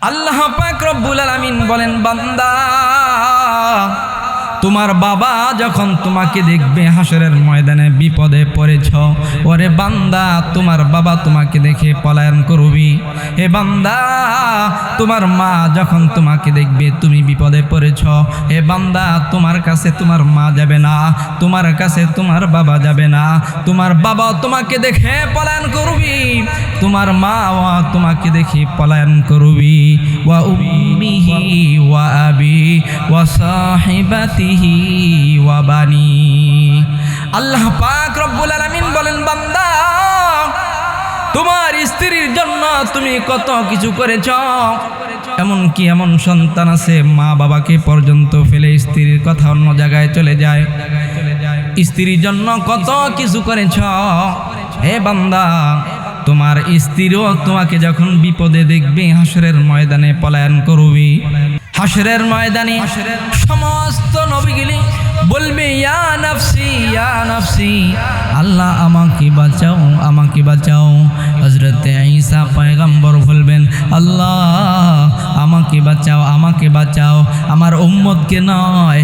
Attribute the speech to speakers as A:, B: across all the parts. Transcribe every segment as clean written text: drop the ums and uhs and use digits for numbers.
A: আল্লাহ পাক রব্বুল আলামিন বলেন, বান্দা তোমার বাবা যখন তোমাকে দেখবে হাসরের ময়দানে বিপদে পড়েছ, ওরে বান্দা তোমার বাবা তোমাকে দেখে পলায়ন করবি। হে বান্দা তোমার মা যখন তোমাকে দেখবে তুমি বিপদে পড়েছ, হে বান্দা তোমার কাছে তোমার মা যাবে না, তোমার কাছে তোমার বাবা যাবে না, তোমার বাবা তোমাকে দেখে পলায়ন করবি, তোমার মা তোমাকে দেখে পলায়ন করবি। ওয়া উম্মিহি ওয়া আবি ওয়া সাহিবাতি ওয়া বানি। আল্লাহ পাক রব্বুল আলামিন বলেন, বান্দা তোমার স্ত্রীর জন্য তুমি কত কিছু করেছ। এমনকি এমন সন্তান আছে মা বাবাকে পর্যন্ত ফেলে স্ত্রীর কথা অন্য জায়গায় চলে যায়, স্ত্রীর জন্য কত কিছু করেছ। হে বান্দা তোমার স্ত্রীও তোমাকে যখন বিপদে দেখবে হাসরের ময়দানে পলায়ন করবি। হাসরের ময়দানে সমস্ত নবীগুলি বলবে, ইয়া নাফসি ইয়া নাফসি, আল্লাহ আমাকে বাঁচাও আমাকে বাঁচাও। হযরতে ঈসা পয়গম্বর বলবেন, আল্লাহ আমাকে বাঁচাও আমাকে বাঁচাও, আমার উম্মতকে নয়,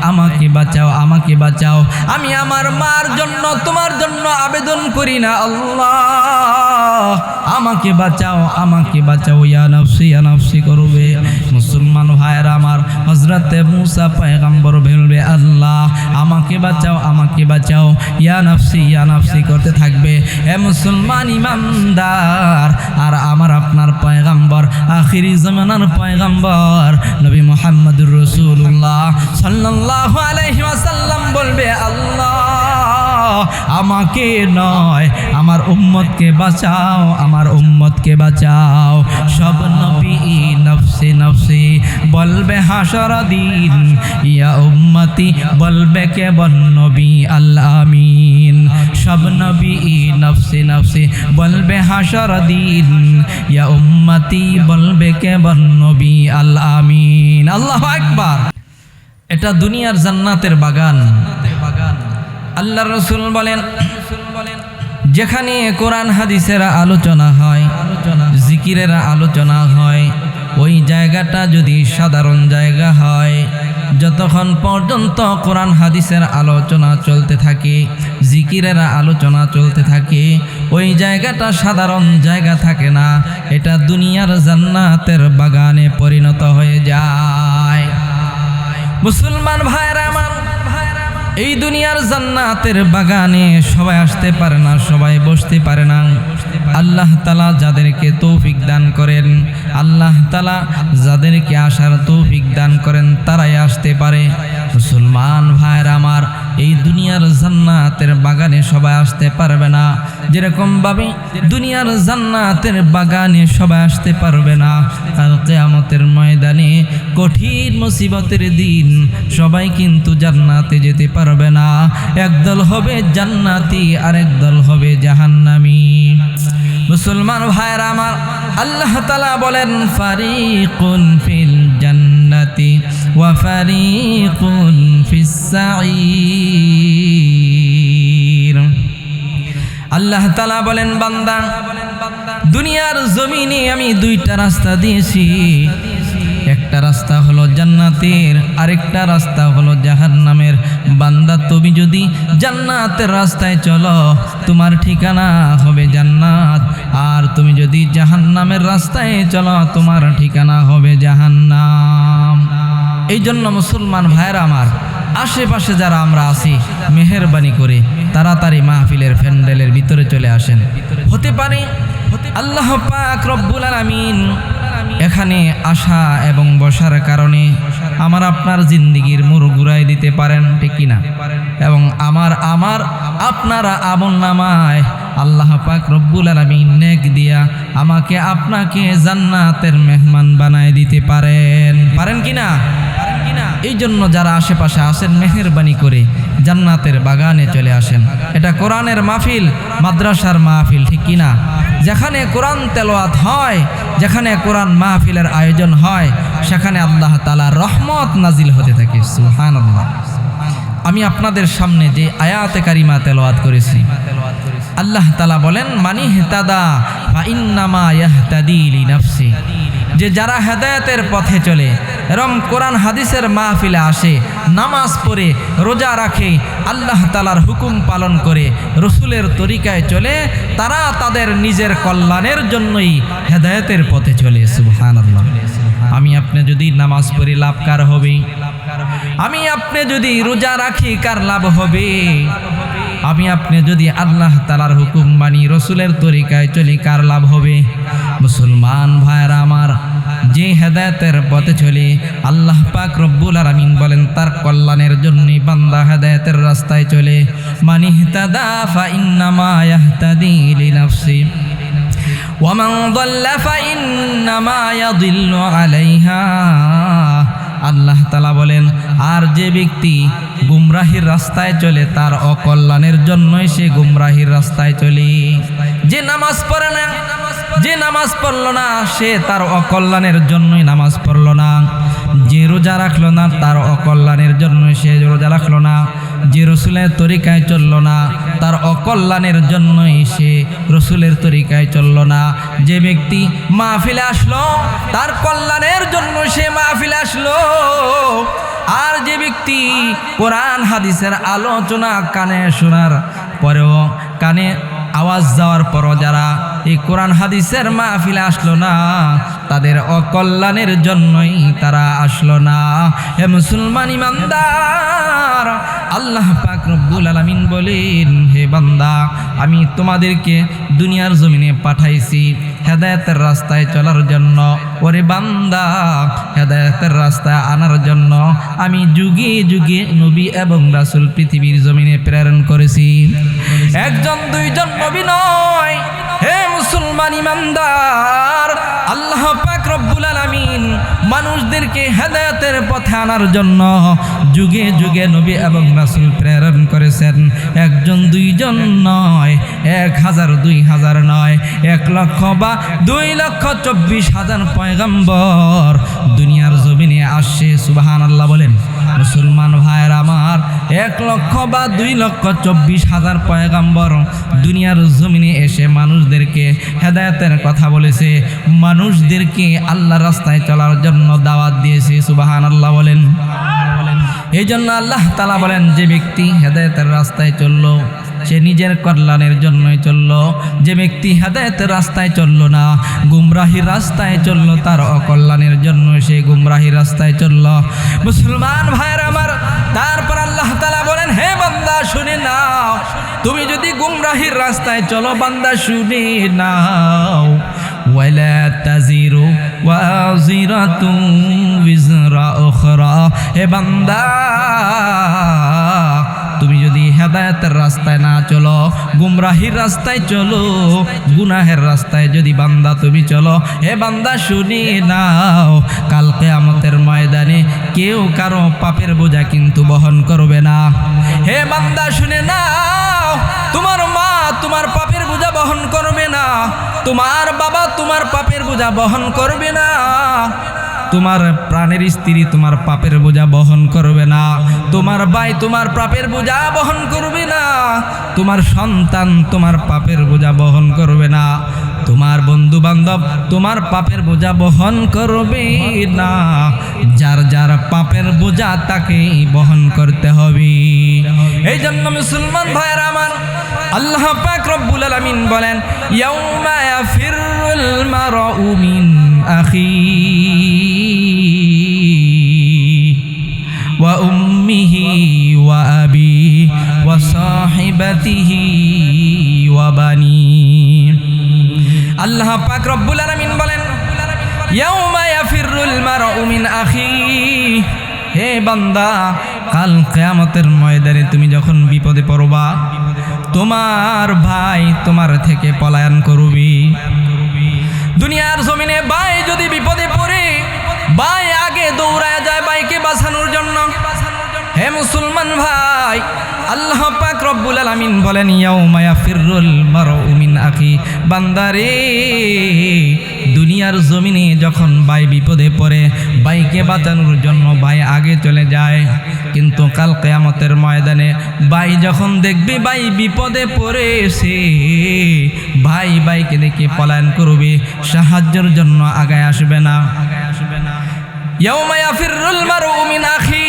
A: আমাকে বাঁচাও আমাকে বাঁচাও। আমি আমার মার জন্য তোমার জন্য আবেদন করি না, আল্লাহ আমাকে বাঁচাও আমাকে বাঁচাও। ইয়া নাফসি করবে। মুসলমান ভাইরা আমার, হযরতে মুসা পয়গম্বর বলবে, আল্লাহ আমাকে বাঁচাও আমাকে বাঁচাও। ইয়া নাফসি করতে থাকবে। হে মুসলমান ইমানদার, আর আমার আপনার পয়গম্বর আখিরি জামানার পয়গম্বর নবী মুহাম্মদুর রাসূলুল্লাহ সাল্লাল্লাহু আলাইহি ওয়াসাল্লাম বলবে, আল্লাহ আমাকে নয় আমার উম্মতকে বাঁচাও আমার উম্মতকে বাঁচাও। সব নবী নফসি নফসি বলবে হাসর দিন, ইয়া উম্মতি বলবে কেবল নবী আল আমিন। সব নবী নফসি নফসি বলবে হাসর দিন, ইয়া উম্মতি বলবে কেবল নবী আল আমিন। আল্লাহু আকবার। এটা দুনিয়ার জান্নাতের বাগান। আল্লাহ রাসূল বলেন, যেখানে কোরআন হাদিসের আলোচনা হয়, জিকিরের আলোচনা হয়, ওই জায়গাটা যদি সাধারণ জায়গা হয়, যতক্ষণ পর্যন্ত কোরআন হাদিসের আলোচনা চলতে থাকে, জিকিরের আলোচনা চলতে থাকে, ওই জায়গাটা সাধারণ জায়গা থাকে না, এটা দুনিয়ার জান্নাতের বাগানে পরিণত হয়ে যায়। মুসলমান ভাইরা আমার, এই দুনিয়ার জান্নাতের বাগানে সবাই আসতে পারে না, সবাই বসতে পারে না। আল্লাহ তাআলা যাদেরকে তৌফিক দান করেন, আল্লাহ তাআলা যাদেরকে আসার তৌফিক দান করেন, তারাই আসতে পারে। মুসলমান ভাইরা আমার, এই দুনিয়ার জান্নাতের বাগানে সবাই আসতে পারবে না। যেরকম ভাবে দুনিয়ার জান্নাতের বাগানে সবাই আসতে পারবে না, আর কিয়ামতের ময়দানে কঠিন মুসিবতের দিন সবাই কিন্তু জান্নাতে যেতে পারবে না। একদল হবে জান্নাতি আর একদল হবে জাহান্নামী। মুসলমান ভাইরা আমার, আল্লাহ তাআলা বলেন, ফারিকুন ফিল জান্নাতি ওয়া ফারিকুন ফিস সাঈর। আল্লাহ তাআলা বলেন, বান্দা দুনিয়ার জমিনে আমি দুইটা রাস্তা দিয়েছি, একটা রাস্তা হলো জান্নাতের, আরেকটা রাস্তা হলো জাহান্নামের। বান্দা তুমি যদি জান্নাতের রাস্তায় চলো, তোমার ঠিকানা হবে জান্নাত, আর তুমি যদি জাহান্নামের রাস্তায় চলো, তোমার ঠিকানা হবে জাহান্নাম। এই জন্য মুসলমান ভাইরা আমার, আশেপাশে যারা আমরা আছি, মেহেরবানি করে তাড়াতাড়ি মাহফিলের প্যান্ডেলের ভিতরে চলে আসেন। হতে পারে আল্লাহ পাক রব্বুল আলামিন এখানে আসা এবং বসার কারণে আমার আপনার জিন্দেগির মোড় ঘুরাই দিতে পারেন, ঠিক কিনা? এবং আমার আপনারা আমলনামায় আল্লাহ পাক রব্বুল আলামিন নেক দিয়া আমাকে আপনাকে জান্নাতের মেহমান বানায় দিতে পারেন কিনা? এই জন্য যারা আশেপাশে আসেন, মেহেরবানি করে জান্নাতের বাগানে চলে আসেন। এটা কোরআনের মাহফিল, মাদ্রাসার মাহফিল, ঠিক কিনা? যেখানে কোরআন তেলাওয়াত হয়, যেখানে কোরআন মাহফিলের আয়োজন হয়, সেখানে আল্লাহ তাআলার রহমত নাজিল হতে থাকে। সুবহানাল্লাহ। আমি আপনাদের সামনে যে আয়াতে কারিমা তেলাওয়াত করেছি, আল্লাহ তাআলা বলেন, মানি ইহতাদা ফা ইন্নামা ইয়াহতাদি লিনাফসি। যে যারা হেদায়েতের পথে চলে, এরম কোরআন হাদিসের মাহফিলে আসে, নামাজ পড়ে, রোজা রাখে, আল্লাহ তাআলার হুকুম পালন করে, রসুলের তরিকায় চলে, তারা তাদের নিজের কল্যাণের জন্যই হেদায়েতের পথে চলে। সুবহানাল্লাহ। আমি আপনি যদি নামাজ পড়ি লাভ কার হবে? আমি আপনি যদি রোজা রাখি কার লাভ হবে? আমি আপনি যদি আল্লাহ তাআলার হুকুম মানি, রসুলের তরিকায় চলি, কার লাভ হবে? মুসলমান ভাইরা আমার, যে হেদায়েতের পথে চলে, আল্লাহ পাক রব্বুল আলামিন বলেন তার কল্যাণের জন্যই বান্দা হেদায়েতের রাস্তায় চলে। মান ইহতাদা ফা ইন্নামা ইয়াহতাদি লিনাফসি ওয়া মান যাল্লা ফা ইন্নামা ইয়াদিল্লু আলাইহা। আল্লাহ তাআলা বলেন, আর যে ব্যক্তি গুমরাহির রাস্তায় চলে তার অকল্যাণের জন্যই সে গুমরাহির রাস্তায় চলে। যে নামাজ পড়ে না, যে নামাজ পড়ল না, সে তার অকল্যাণের জন্যই নামাজ পড়ল না। যে রোজা রাখলো না, তার অকল্যাণের জন্য সে রোজা রাখলো না। যে রসুলের তরিকায় চলল না, তার অকল্যাণের জন্যই সে রসুলের তরিকায় চলল না। যে ব্যক্তি মাহফিলে আসলো, তার কল্যাণের জন্য সে মাহফিলে আসলো। আর যে ব্যক্তি কোরআন হাদিসের আলোচনা কানে শোনার পরেও, কানে আওয়াজ যাওয়ার পরও যারা এই কোরআন হাদিসের মাহফিলে আসলো না, তাদের অকল্যাণের জন্যই তারা আসলো না। হে মুসলমান ইমানদার, আল্লাহ পাক রব্বুল আলামিন বলেন, হে বান্দা, আমি তোমাদেরকে দুনিয়ার জমিনে পাঠাইছি হেদায়েতের রাস্তায় চলার জন্য। ওরে বান্দা, হেদায়েতের রাস্তায় আনার জন্য আমি যুগে যুগে নবী এবং রাসূল পৃথিবীর জমিনে প্রেরণ করেছি। একজন দুইজন নবী নয়। হে মুসলমান ইমানদার, আল্লাহ পাক রব্বুল আলামিন মানুষদেরকে হেদায়েতের পথে আনার জন্য যুগে যুগে নবী এবং রাসূল প্রেরণ করেছেন। একজন দুইজন নয়, 1000 2000 নয়, 1,00,000 বা 2,24,000 পয়গম্বর দুনিয়ার জমিনে আসছে। সুবহানাল্লাহ বলেন। মুসলমান ভাইয়ের আমার, 1,00,000 বা 2,24,000 পয়গম্বর দুনিয়ার জমিনে এসে মানুষদেরকে হেদায়েতের কথা বলেছে, মানুষদেরকে আল্লাহর রাস্তায় চলার জন্য দাওয়াত দিয়েছে। সুবহানাল্লাহ বলেন। এই জন্য আল্লাহ তাআলা বলেন, যে ব্যক্তি হেদায়েতের রাস্তায় চলল সে নিজের কল্যাণের জন্যই চলল। যে ব্যক্তি হেদায়েতের রাস্তায় চলল না, গুমরাহির রাস্তায় চলল, তার অকল্যাণের জন্য সে গুমরাহির রাস্তায় চলল। মুসলমান ভাইয়ের আমার, তারপর আল্লাহ তাআলা বলেন, হে বান্দা শুনে নাও, তুমি যদি গুমরাহির রাস্তায় চলো, বান্দা শুনে নাও, ওয়ালা তাজিরু ওয়াজিরাতুন বিজরা উখরা। হে বান্দা, তুমি যদি হেদায়েতের রাস্তায় না চলো, গুমরাহির রাস্তায় চলো, গুনাহের রাস্তায় যদি বান্দা তুমি চলো, হে বান্দা শুনে নাও, কাল কিয়ামতের ময়দানে কেউ কারো পাপের বোঝা কিন্তু বহন করবে না। হে বান্দা শুনে নাও, তোমার মা তোমার পাপের বোঝা বহন করবে না, তোমার বাবা তোমার পাপের বোঝা বহন করবে না, তোমার প্রাণের স্ত্রী তোমার পাপের বোঝা বহন করবে না, তোমার ভাই তোমার পাপের বোঝা বহন করবে না, তোমার সন্তান তোমার পাপের বোঝা বহন করবে না, তোমার বন্ধু বান্ধব তোমার পাপের বোঝা বহন করবে না। যার যার পাপের বোঝা তাকে বহন করতে হবে। এই জন্য মুসলমান ভাইয়েরা আমার, আল্লাহ পাক রব্বুল আলামিন বলেন, ইয়াউমা ইয়াফিরুল মারউ মিন আখিহি ওয়া উম্মিহি ওয়া আবিহি ওয়া সাহিবাতিহি ওয়া বানিহি। আল্লাহ পাক রব্বুল আলামিন বলেন, ইয়াউমা ইয়াফিরুল মারউ মিন আখিহি। হে বান্দা, কাল কিয়ামতের ময়দানে তুমি যখন বিপদে পড়বা, তোমার ভাই তোমার থেকে পলায়ন করবে। দুনিয়ার জমিনে ভাই যদি বিপদে পড়ে, ভাই আগে দৌড়ায় যায় ভাইকে বাঁচানোর জন্য। হে মুসলমান ভাই, আল্লাহ পাক রব্বুল আলামিন বলেন ইয়াউমা ইয়াফিরুল মারউ মিন আখি, বান্দারে দুনিয়ার জমিনে যখন ভাই বিপদে পড়ে ভাইকে বাঁচানোর জন্য ভাই আগে চলে যায়, কিন্তু কাল কিয়ামতের ময়দানে ভাই যখন দেখবে ভাই বিপদে পড়েছে, ভাই ভাইকে দেখে পলায়ন করবে, সাহায্যের জন্য আগায় আসবে না। ইয়াউমা ইয়াফিরুল মারউ মিন আখি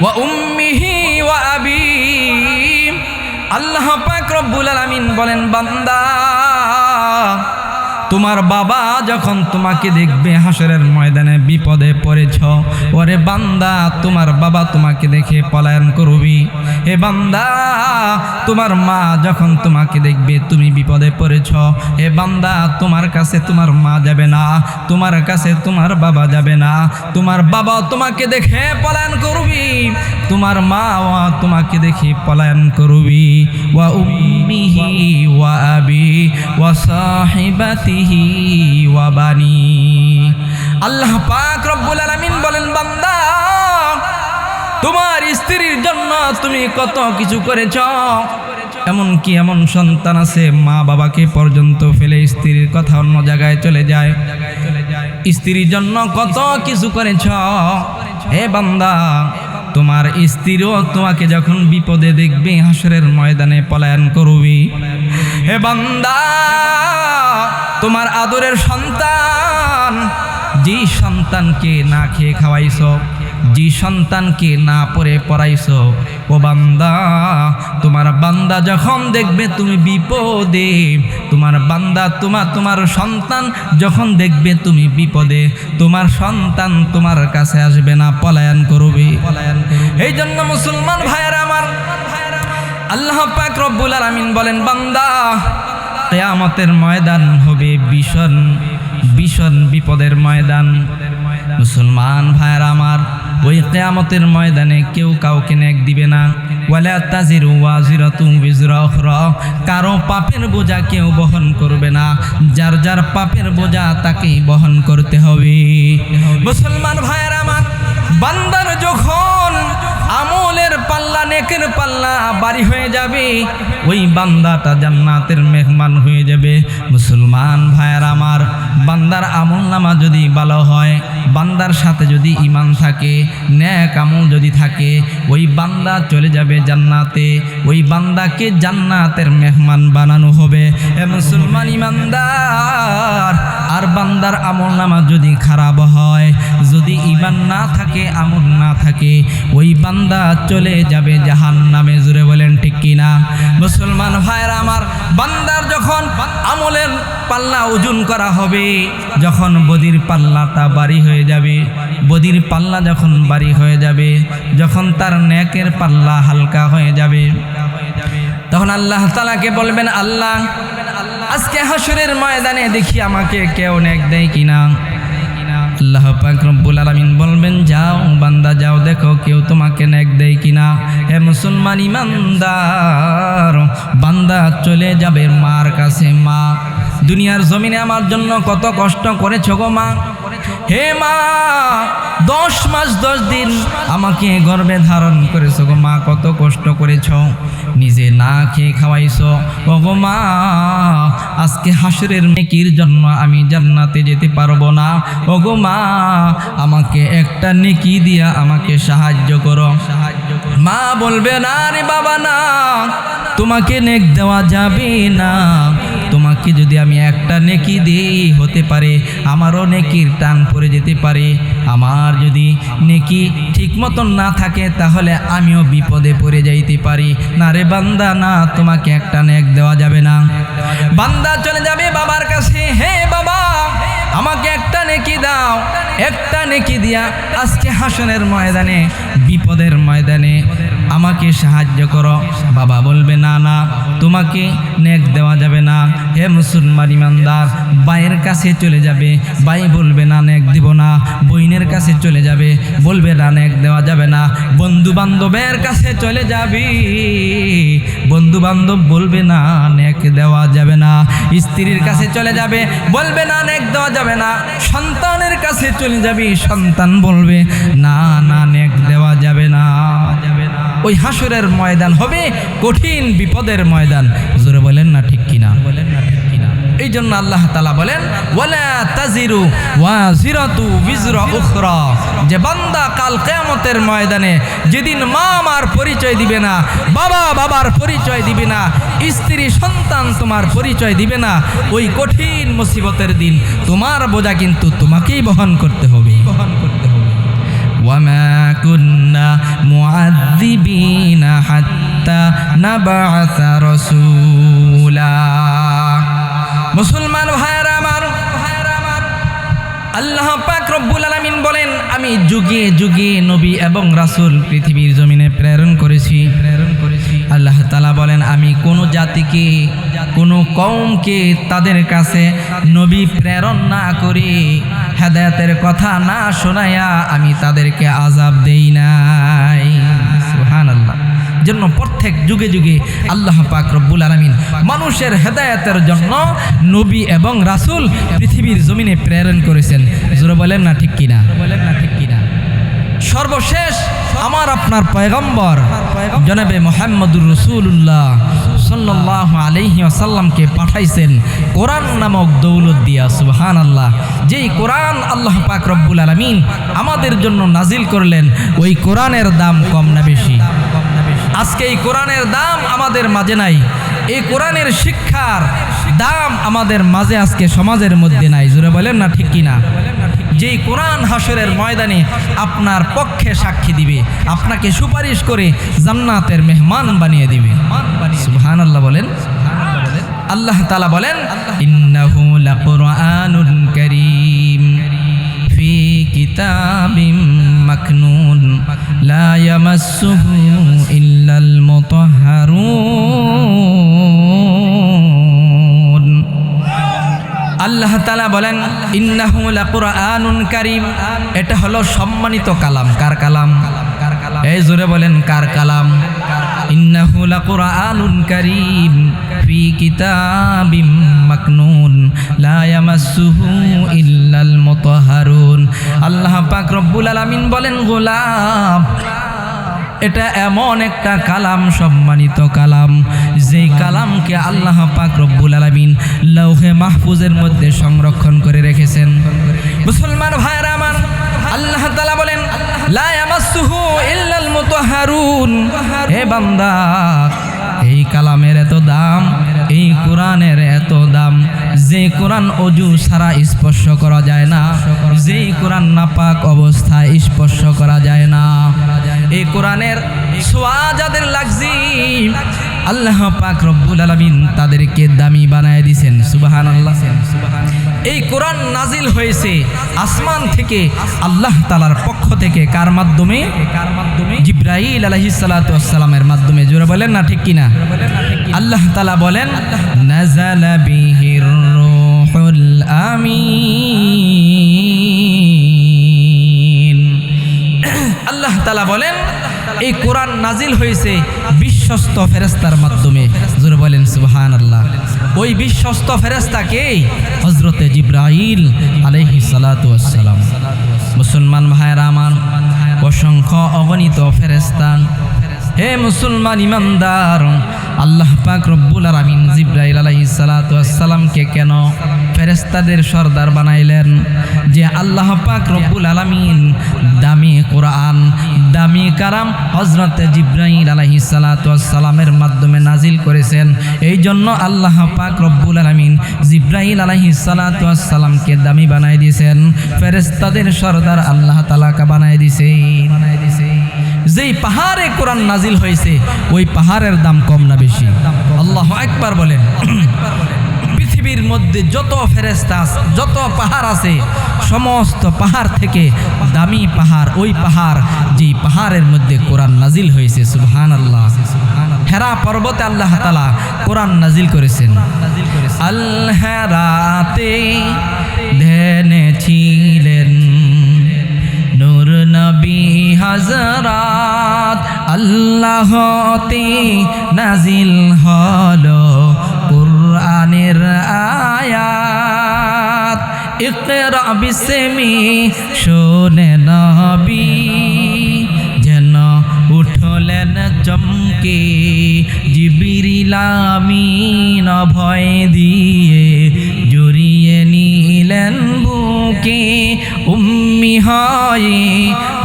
A: ওয়া উম্মিহি ওয়া আবি, আল্লাহ পাক রব্বুল আলামিন বলেন বান্দা তোমার বাবা যখন তোমাকে দেখবে হাসরের ময়দানে বিপদে পড়েছ, ওরে বান্দা তোমার বাবা তোমাকে দেখে পলায়ন করবি। হে বান্দা তোমার মা যখন তোমাকে দেখবে তুমি বিপদে পড়েছ, হে বান্দা তোমার কাছে তোমার মা যাবে না, তোমার কাছে তোমার বাবা যাবে না, তোমার বাবা তোমাকে দেখে পলায়ন করবি, তোমার মা তোমাকে দেখে পলায়ন করবি। ওয়া উম্মিহি ওয়া আবি ওয়া সাহিবাতি ওয়া বানি, আল্লাহ পাক রব্বুল আলামিন বলেন বান্দা তোমার স্ত্রীর জন্য তুমি কত কিছু করেছ, এমনকি এমন সন্তান আছে মা বাবাকে পর্যন্ত ফেলে স্ত্রীর কথা অন্য জায়গায় চলে যায়, স্ত্রীর জন্য কত কিছু করেছ। হে বান্দা তোমার স্ত্রীও তোমাকে যখন বিপদে দেখবে হাসরের ময়দানে পলায়ন করবি। হে বান্দা তোমার আদরের সন্তান, যে সন্তানকে না খেয়ে খাওয়াইছ, যে সন্তানকে না পড়ে পড়াইছ, ও বান্দা তোমার বান্দা যখন দেখবে তুমি বিপদে, তোমার বান্দা তোমার সন্তান যখন দেখবে তুমি বিপদে, তোমার সন্তান তোমার কাছে আসবে না, পলায়ন করবে। এই জন্য মুসলমান ভাইয়েরা আমার, আল্লাহ পাক রব্বুল আলামিন বলেন বান্দা কিয়ামতের ময়দান হবে ভীষণ ভীষণ বিপদের ময়দান। মুসলমান ভাইয়েরা আমার, ওই কিয়ামতের ময়দানে কেউ কাউকে নেক দিবে না। ওয়ালা তাজিরু ওয়াজিরাতুন বিজরা উখরা, কারো পাপের বোঝা কেউ বহন করবে না, যার যার পাপের বোঝা তাকেই বহন করতে হবে। মুসলমান ভাইয়েরা আমার, বান্দার যখন আমলের পাল্লা নেকের পাল্লা বাড়ি হয়ে যাবে, ওই বান্দাটা জান্নাতের মেহমান হয়ে যাবে। মুসলমান ভাইয়েরা আমার, বান্দার আমল নামা যদি ভালো হয়, বান্দার সাথে যদি ঈমান থাকে, নেক আমল যদি থাকে, ওই বান্দা চলে যাবে জান্নাতে, ওই বান্দাকে জান্নাতের মেহমান বানানো হবে। এ মুসলমান ইমানদার, আর বান্দার আমল নামা যদি খারাপ হয়, যদি ঈমান না থাকে, আমল না থাকে, ওই বান্দা চলে যাবে জাহান্নামে। জুড়ে বলেন ঠিক কিনা? মুসলমান ভাইরা আমার, বান্দার যখন আমলের পাল্লা ওজন করা হবে, যখন বদির পাল্লাটা বাড়ি হয়ে যাবে, বদির পাল্লা যখন বাড়ি হয়ে যাবে, যখন তার নেকের পাল্লা হালকা হয়ে যাবে, তখন আল্লাহ তাআলাকে বলবেন আল্লাহ আজকে হাসরের ময়দানে দেখি আমাকে কেউ নেক দেয় কিনা। আল্লাহ পাক রব্বুল আলামিন বলবেন যাও বান্দা যাও, দেখো কেউ তোমাকে নেক দেয় কিনা। হে মুসলমান ইমানদার, বান্দা চলে যাবে মার কাছে। মা, দুনিয়ার জমিনে আমার জন্য কত কষ্ট করেছো গো মা। হে মা, 10 মাস 10 দিন আমাকে গর্ভে ধারণ করেছো গো মা, কত কষ্ট করেছো, নিজে না খেয়ে খাওয়াইছো। ও গো মা, আজকে হাসরের নেকির জন্য আমি জান্নাতে যেতে পারবো না। ও গো মা, আমাকে একটা নেকি দিয়া আমাকে সাহায্য করো। মা বলবে না রে বাবা না, তোমাকে নেক দেওয়া যাবে না। তোমাকে যদি আমি একটা নেকি দিই, হতে পারে আমারও নেকির টান পড়ে যেতে পারে। আমার যদি নেকি ঠিক মতন না থাকে, তাহলে আমিও বিপদে পড়ে যাইতে পারি। না রে বান্দা না, তোমাকে একটা নেক দেওয়া যাবে না। বান্দা চলে যাবে বাবার কাছে, হে বাবা আমাকে একটা নেকি দাও, একটা নেকি দিয়া আজকে হাসরের ময়দানে, বিপদের ময়দানে আমাকে সাহায্য করো। বাবা বলবে না না, তোমাকে নেক দেওয়া যাবে না। হে মুসলমান ইমানদার, ভাইয়ের কাছে চলে যাবে, ভাই বলবে না নেক দিব না। বোনের কাছে চলে যাবে, বলবে না নেক দেওয়া যাবে না। বন্ধু বান্ধবের কাছে চলে যাবে, বন্ধু বান্ধব বলবে না নেক দেওয়া যাবে না। স্ত্রীর কাছে চলে যাবে, বলবে না নেক দেওয়া যাবে না। সন্তানের কাছে চলে যাবে, সন্তান বলবে না না নেক দেওয়া যাবে না। ওই হাসরের ময়দান হবে কঠিন বিপদের ময়দান। জোরে বলেন না ঠিক কিনা? এই জন্য আল্লাহ তাআলা বলেন ওয়ালা তাজিরু ওয়াজিরাতু বিজরা উখরা, যে বান্দা কাল কিয়ামতের ময়দানে যেদিন মা মার পরিচয় দিবে না, বাবা বাবার পরিচয় দিবে না, স্ত্রী সন্তান তোমার পরিচয় দিবে না, ওই কঠিন মুসিবতের দিন তোমার বোঝা কিন্তু তোমাকেই বহন করতে হবে। ওয়ামা কুন্না মুআযযিবিনা হাত্তা নাবআসা রাসূলা। মুসলমান ভাইরা আমার, আল্লাহ পাক রব্বুল আলামিন বলেন আমি যুগে যুগে নবী এবং রাসূল পৃথিবীর জমিনে প্রেরণ করেছি। আল্লাহ তাআলা বলেন আমি কোন জাতিকে, কোন কওমকে তাদের কাছে নবী প্রেরণ না করে হেদায়েতের কথা না শোনায়া আমি তাদেরকে আযাব দেই নাই। সুবহানাল্লাহ। জন্য প্রত্যেক যুগে যুগে আল্লাহ পাক রব্বুল আলামিন মানুষের হেদায়েতের জন্য নবী এবং রাসূল পৃথিবীর জমিনে প্রেরণ করেছেন। জোরে বলেন না ঠিক কিনা? সর্বশেষ আমার আপনার পয়গম্বর জনাবে মুহাম্মদুর রাসূলুল্লাহ সাল্লাল্লাহু আলাইহি ওয়াসাল্লামকে পাঠাইছেন কোরআন নামক দৌলত দিয়া। সুবহানাল্লাহ। যেই কোরআন আল্লাহ পাক রব্বুল আলামিন আমাদের জন্য নাজিল করলেন, ওই কোরআনের দাম কম না বেশি? আজকে এই কোরআনের দাম আমাদের মাঝে নাই, এই কোরআনের শিক্ষার দাম আমাদের মাঝে আজকে সমাজের মধ্যে নাই। জোরে বলেন না ঠিক কিনা? যেই কোরআন হাসরের ময়দানে আপনার পক্ষে সাক্ষী দিবে, আপনাকে সুপারিশ করে জান্নাতের মেহমান বানিয়ে দিবে। সুবহানাল্লাহ বলেন। আল্লাহ তাআলা বলেন ইন্নাহু লাকুরআনুন কারীম ফি কিতাবিম মাকনুন লা ইয়ামাসসুহু ইল্লাল মুতাহহারুন। আল্লাহ তাআলা বলেন ইন্নাহু লাকুরআনুন কারীম, এটা হলো সম্মানিত কালাম। কার কালাম? এই জোরে বলেন কার কালাম? ইন্নাহু লাকুরআনুন কারীম ফি কিতাবিম মাকনুন লা ইয়ামাসসুহু ইল্লাল মুতাহহারুন। আল্লাহ পাক রব্বুল আলামিন বলেন গোলাম, এটা এমন একটা কালাম, সম্মানিত কালাম, যেই কালামকে আল্লাহ পাক রব্বুল আলামিন লৌহে মাহফুজের মধ্যে সংরক্ষণ করে রেখেছেন। মুসলমান ভাইরা আমার, আল্লাহ তাআলা বলেন লা ইয়ামাসসুহু ইল্লাল মুতাহহারুন। হে বান্দা, এই কালামের এত দাম, এই কোরআনের এত দাম, যে কোরআন অজু ছাড়া স্পর্শ করা যায় না, যেই কোরআন নাপাক অবস্থায় স্পর্শ করা যায় না, এই কোরআনের ছোঁয়া যাদের লাগছে আল্লাহ পাক রব্বুল আলামিন তাদেরকে দামি বানায় দিয়েছেন। সুবহানাল্লাহ। এই কোরআন নাজিল হয়েছে আসমান থেকে আল্লাহ তাআলার পক্ষ থেকে। কার মাধ্যমে? জিবরাইল আলাইহিস সালাতু ওয়াস সালামের মাধ্যমে। জোরে বলেন না ঠিক কিনা? আল্লাহ তাআলা বলেন নাযালা বিহির রূহুল আমিন। আল্লাহ তাআলা বলেন এই কোরআন নাজিল হয়েছে বিশ্বস্ত ফেরেশতার মাধ্যমে। জোরে বলেন সুবহানাল্লাহ। ওই বিশ্বস্ত ফেরেশতা কে? হযরতে জিবরাইল আলাইহিস সালাতু ওয়াস সালাম। মুসলমান ভাইরা আমার, অসংখ্য অগণিত ফেরেশতা। হে মুসলমান ইমানদার, আল্লাহ পাক রব্বুল আলামিন জিবরাইল আলাইহিস সালাতু ওয়াস সালামকে কেন ফেরেশতাদের সরদার বানাইলেন? যে আল্লাহ পাক রব্বুল আলামিন দামি কোরআন, দামি কালাম হযরতে জিবরাইল আলাইহিস সালাতু ওয়াস সালামের মাধ্যমে নাজিল করেছেন। এই জন্য আল্লাহ পাক রব্বুল আলামিন জিবরাইল আলাইহিস সালাতু ওয়াস সালামকে দামি বানাই দিয়েছেন, ফেরেশতাদের সরদার আল্লাহ তাআলাকে বানাই দিয়েছেন। যেই পাহাড়ে কোরআন নাজিল হয়েছে ওই পাহাড়ের দাম কম না বেশি? আল্লাহু আকবার বলেন। পৃথিবীর মধ্যে যত ফেরেশতা, যত পাহাড় আছে, সমস্ত পাহাড় থেকে দামি পাহাড় ওই পাহাড়, যেই পাহাড়ের মধ্যে কোরআন নাজিল হয়েছে। সুবহানাল্লাহ। হেরা পর্বতে আল্লাহ তাআলা কোরআন নাজিল করেছেন। আল হেরাতে ধ্যানে ছিলেন নূর নবী হযরত, আল্লাহতে নাজিল হলো কুরআনের আয়াত। ইকরা বিসমি শোনে নবী, যেন উঠল হলেন চমকে, জিবরিল আমিন ভয় দিয়ে জড়িয়ে নিলেন বুকে। উম্মি হয়ে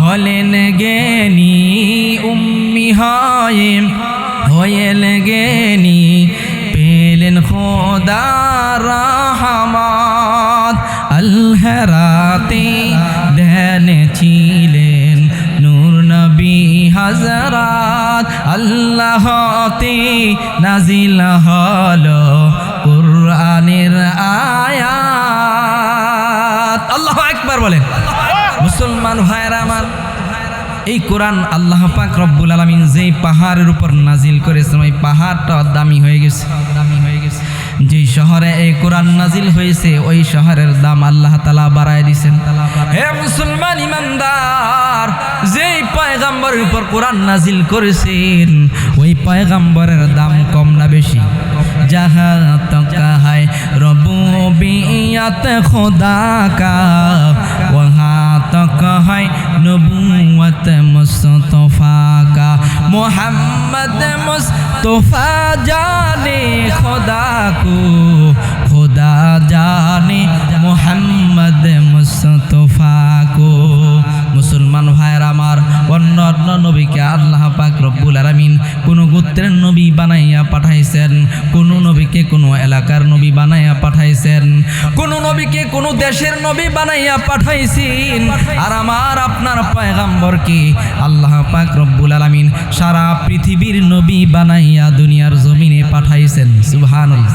A: হলেন জ্ঞানী, উম্মি হয়ে হলেন জ্ঞানী, পেলেন খোদার রহমত। আল-হেরাতে ধ্যান ছিলেন নূর নবী হযরত, আল্লাহতে নাজিল হলো কুরআনের আয়াত। আল্লাহু আকবার বলেন। মুসলমান ভাইরা আমার, এই কোরআন আল্লাহ পাক রব্বুল আলামিন যেই পাহাড়ের উপর নাজিল করেছেন, ওই পাহাড়টা দামি হয়ে গেছে, দামি হয়ে গেছে। যেই শহরে এই কোরআন নাজিল হয়েছে, ওই শহরের দাম আল্লাহ তাআলা বাড়ায় দিয়েছেন। হে মুসলমান ইমানদার, যেই পয়গম্বরের উপর কোরআন নাজিল করেছেন, ওই পয়গম্বরের দাম কম না বেশি? जहाँ तक है रबूबियत खुदा का, वहाँ तक है नबूवत मुस्तफा का। मोहम्मद मुस्तफा जाने खुदा को, खुदा जाने मोहम्मद मुस्तफा को। মুসলমান ভাইয়ের আমার, অন্য অন্য নবীকে আল্লাহ পাক রব্বুল আলামিন কোন গোত্রের নবী বানাইয়া পাঠাইছেন, কোন নবীকে কোন এলাকার নবী বানাইয়া পাঠাইছেন, কোন নবীকে কোন দেশের নবী বানাইয়া পাঠাইছেন। আর আমার আপনার পয়গম্বরকে আল্লাহ পাক রব্বুল আলামিন সারা পৃথিবীর নবী বানাইয়া দুনিয়ার জমিনে পাঠাইছেন। সুবহানাল্লাহ।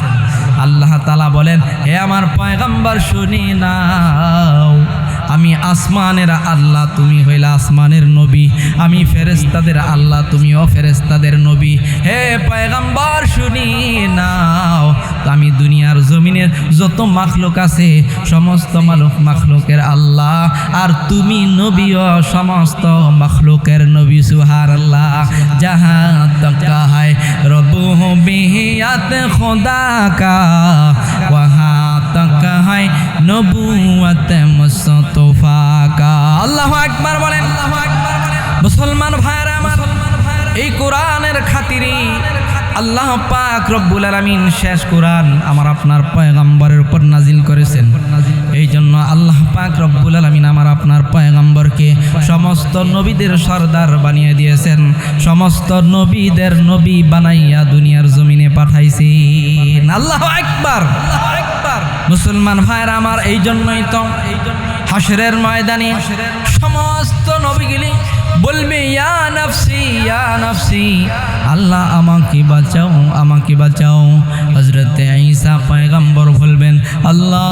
A: আল্লাহ তাআলা বলেন, হে আমার পয়গম্বর শুনে নাও, আমি আসমানের আল্লাহ, তুমি হইলা আসমানের নবী। আমি ফেরেশতাদের আল্লাহ, তুমিও ফেরেশতাদের নবী। হে পয়গম্বর শুনি নাও, আমি দুনিয়ার জমিনের যত মাখলুক আছে সমস্ত মাখলুকের আল্লাহ, আর তুমি নবীও সমস্ত মাখলুকের নবী। সুবহানাল্লাহ। জাহাঁ তক है रबूबियत खुदा का, वहाँ तक है नबूवत मुस्तफा का। আল্লাহু আকবার বলেন। মুসলমান ভাইরা আমার, এই কোরআনের খাতিরে আল্লাহ পাক রব্বুল আলামিন শেষ কোরআন আমার আপনার পয়গম্বরের উপর নাজিল করেছেন। এই জন্য আল্লাহ পাক রব্বুল আলামিন আমার আপনার পয়গম্বরকে সমস্ত নবীদের সরদার বানিয়ে দিয়েছেন, সমস্ত নবীদের নবী বানাইয়া দুনিয়ার জমিনে পাঠাইছেন। আল্লাহু আকবার। মুসলমান ভাইরা আমার, এই জন্যই তো হাশরের ময়দানে সমস্ত নবীগুলি বলবে ইয়া নফসি ইয়া নফসি, আল্লাহ আমাকে বাঁচাও, আমাকে বাঁচাও। হযরত ঈসা পয়গম্বর বলবেন, আল্লাহ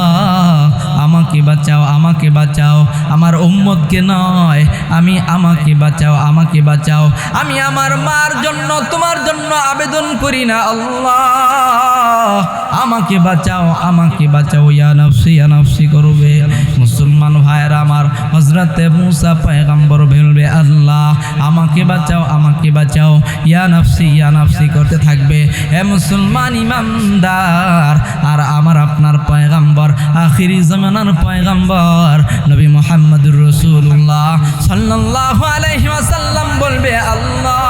A: আমাকে বাঁচাও, আমাকে বাঁচাও। আমার উম্মতকে নয়, আমাকে বাঁচাও, আমাকে বাঁচাও। আমি আমার মার জন্য তোমার জন্য আবেদন করি না, আল্লাহ আমাকে বাঁচাও, আমাকে বাঁচাও। ইয়া নফসি করবে। মুসলমান ভাইরা আমার, হযরত মুসা পয়গম্বর বলবে, আল্লাহ আমাকে বাঁচাও, আমাকে বাঁচাও। ইয়া নফসি করতে থাকবে। হে মুসলমান ইমানদার, আর আমার আপনার পয়গম্বর, আখিরি জামানার পয়গম্বর নবী মুহাম্মদুর রাসূলুল্লাহ সাল্লাল্লাহু আলাইহি ওয়াসাল্লাম বলবে, আল্লাহ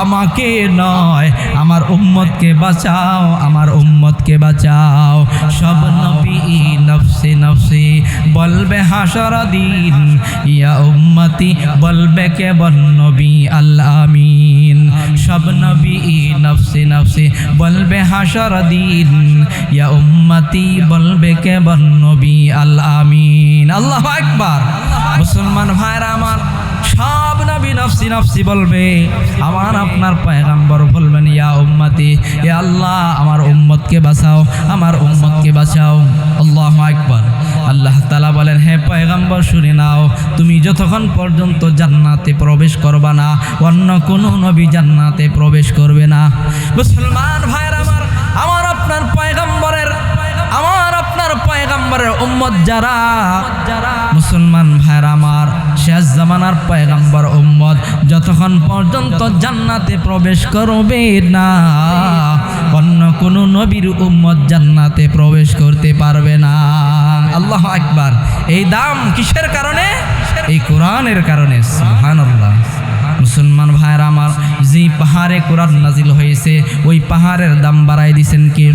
A: আমাকে নয়, আমার উম্মতকে বাঁচাও, আমার উম্মতকে বাঁচাও। সব নবী নফসি নফসি বলবে হাসর দিন, ইয়া উম্মতি বলবে কেবল নবী আল আমিন। সব নবী নফসি নফসি বলবে হাসর দিন, ইয়া উম্মতি বলবে কেবল নবী আল আমিন। আল্লাহু আকবার। মুসলমান ভাইরা আমার, সব নবী নফসি নফসি বলবে, আমার আপনার পয়গম্বর বলবেন, ইয়া উম্মতি, ইয়া আল্লাহ আমার উম্মতকে বাঁচাও, আমার উম্মতকে বাঁচাও। আল্লাহু আকবার। আল্লাহ তাআলা বলেন, হে পয়গম্বর শুনে নাও, তুমি যতক্ষণ পর্যন্ত জান্নাতে প্রবেশ করবা না, অন্য কোনো নবী জান্নাতে প্রবেশ করবে না। মুসলমান ভাইরা আমার, আমার আপনার পয়গম্বরের উম্মত যারা, মুসলমান ভাইরা আমার, শেষ জামানার পয়গম্বর উম্মত যতক্ষণ পর্যন্ত জান্নাতে প্রবেশ করবে না, অন্য কোন নবীর উম্মত জান্নাতে প্রবেশ করতে পারবে না। আল্লাহু আকবার। এই দাম কিসের কারণে? এই কোরআনের কারণে। সুবহানাল্লাহ। মুসলমান ভাইরা আমার, যেই পাহাড়ে কোরআন নাজিল হয়েছে ওই পাহাড়ের দাম বাড়াই দিয়েছেন কে?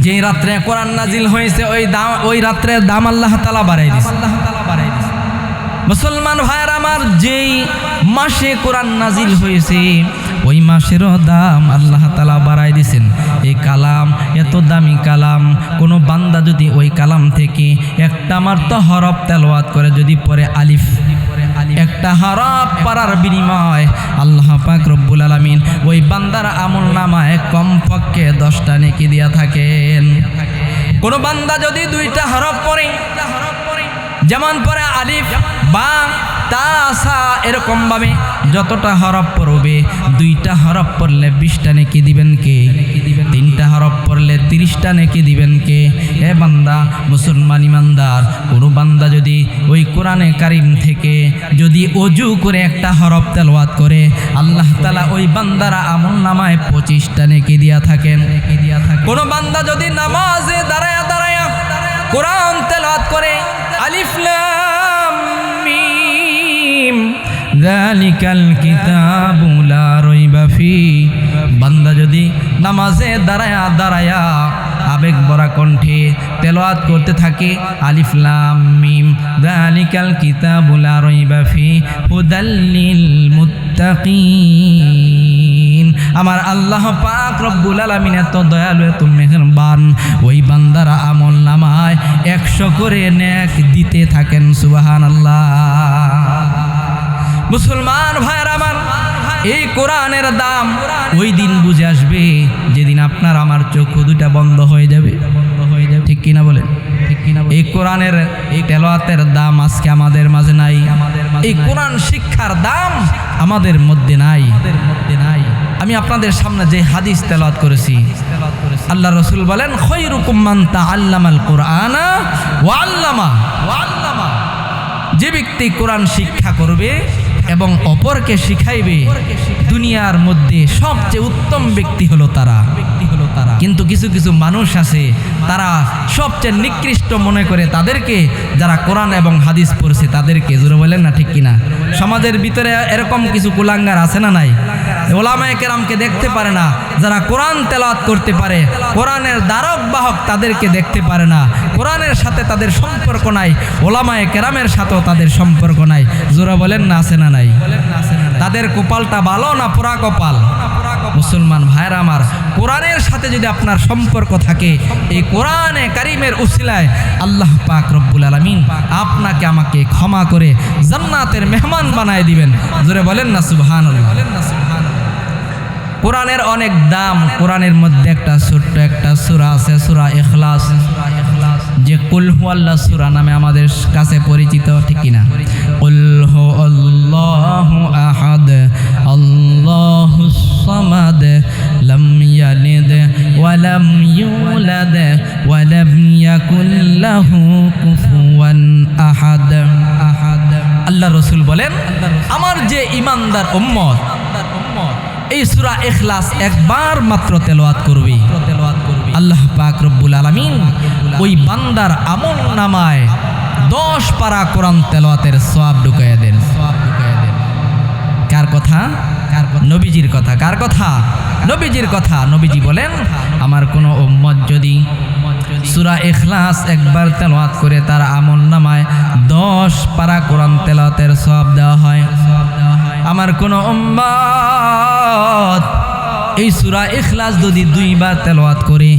A: যেই রাত্রে কোরআন নাজিল হয়েছে ওই রাত্রের দাম আল্লাহ তাআলা বাড়াই দিয়েছেন। মুসলমান ভাইরা আমার, যেই মাসে কোরআন নাজিল হয়েছে ওই মাসেরও দাম আল্লাহ তাআলা বাড়াই দিয়েছেন। এই কালাম এত দামি কালাম, কোনো বান্দা যদি ওই কালাম থেকে একটা মাত্র হরফ তেলাওয়াত করে, যদি পড়ে আলিফ, একটা হরফ পড়ার বিনিময় আল্লাহ পাক রব্বুল আলামিন ওই বান্দার আমলনামায় কমপক্ষে 10টা নেকি দিয়া থাকেন। কোন বান্দা যদি 2টা হরফ পড়ে, যেমন পড়ে আলিফ বা তা সা, এরকম ভাবে যতটা হরফ পড়বে, 2টা হরফ পড়লে 20টা নেকি দিবেন কে? 3টা হরফ পড়লে 30টা নেকি দিবেন কে? এ বান্দা, মুসলমান ইমানদার, কোনো বান্দা যদি ওই কোরআনে কারিম থেকে যদি অজু করে একটা হরফ তেলাওয়াত করে, আল্লাহ তাআলা ওই বান্দার আমলনামায় 25টা নেকি দিয়া থাকেন। কোন বান্দা যদি নামাজে দাঁড়ায়া কোরআন তেলাওয়াত করে, আলিফ লাম মিম যালিকাল কিতাবু লা রাইবা ফি, বান্দা যদি নামাজে দাঁড়ায়া আবেগ ভরা কণ্ঠে তেলাওয়াত করতে থাকে, আলিফ লাম মিম যালিকাল কিতাবু লা রাইবা ফি হুদাল লিল মুত্তাকিন, আমার আল্লাহ পাক রব্বুল আলামিন এত দয়ালু, এত মেহেরবান, ওই বান্দার আমলনামায় 100 করে নেক দিতে থাকেন। সুবহানাল্লাহ। মুসলমান ভাইরা আমার, এই কোরআনের দাম ওই দিন বুঝে আসবে যেদিন আপনার আমার চক্ষু 2টা বন্ধ হয়ে যাবে। ঠিক কিনা বলেন? এই কোরআনের এই তেলাওয়াতের দাম আজকে আমাদের মাঝে নাই। এই কোরআন শিক্ষার দাম আমাদের মধ্যে নাই। আমি আপনাদের সামনে যে হাদিস তেলাওয়াত করেছি, আল্লাহ রাসূল বলেন, খায়রুকুম মান তাআল্লামাল কুরআনা ওয়া আল্লামা, যে ব্যক্তি কোরআন শিক্ষা করবে এবং অপরকে শিখাইবে, দুনিয়ার মধ্যে সবচেয়ে উত্তম ব্যক্তি হলো তারা। কিন্তু কিছু কিছু মানুষ আছে, তারা সবচেয়ে নিকৃষ্ট মনে করে তাদেরকে, যারা কোরআন এবং হাদিস পড়ছে তাদেরকে। জোরে বলেন না ঠিক কিনা? সমাজের ভিতরে এরকম কিছু কুলাঙ্গার আছে না নাই? ওলামায়ে কেরামকে দেখতে পারে না, যারা কোরআন তেলাওয়াত করতে পারে, কোরআনের ধারক বাহক তাদেরকে দেখতে পারে না। কোরআনের সাথে তাদের সম্পর্ক নাই, ওলামায়ে কেরামের সাথেও তাদের সম্পর্ক নাই। জোরে বলেন না আছে না নাই? তাদের কপালটা ভালো না পোড়া কপাল? মুসলমান ভাইরা আমার, কোরআনের সাথে যদি আপনার সম্পর্ক থাকে, এই কোরআনে কারিমের উসিলায় আল্লাহ পাক রব্বুল আলামিন আপনাকে আমাকে ক্ষমা করে জান্নাতের মেহমান বানায় দিবেন। জোরে বলেন না সুবহানাল্লাহ। কোরআনের অনেক দাম। কোরআনের মধ্যে একটা ছোট্ট একটা সূরা আছে, সূরা ইখলাস, যে কুল হুয়াল্লাহ সূরা নামে আমাদের কাছে পরিচিত, ঠিক কিনা? কুল হুয়াল্লাহু আহাদ আল্লাহুস সামাদ লাম ইয়ালিদ ওয়া লাম ইউলাদ ওয়া লাম ইয়াকুল লাহু কুফুয়ান আহাদ। আল্লাহ রাসূল বলেন, আমার যে ঈমানদার উম্মত এই সূরা ইখলাস একবার মাত্র তেলাওয়াত করবে, আল্লাহ পাক রব্বুল আলামিন ওই বান্দার আমলনামায় 10 পারা কোরআন তেলাওয়াতের সওয়াব ঢুকাইয়া দেন। কার কথা? নবীজির কথা। কার কথা? নবীজির কথা। নবীজি বলেন, আমার কোনো উম্মত যদি সূরা ইখলাস একবার তেলাওয়াত করে, তার আমলনামায় 10 পারা কোরআন তেলাওয়াতের সওয়াব দেওয়া হয়। আমার কোনো উম্মত এই সূরা ইখলাস যদি 2 বার তেলাওয়াত করে,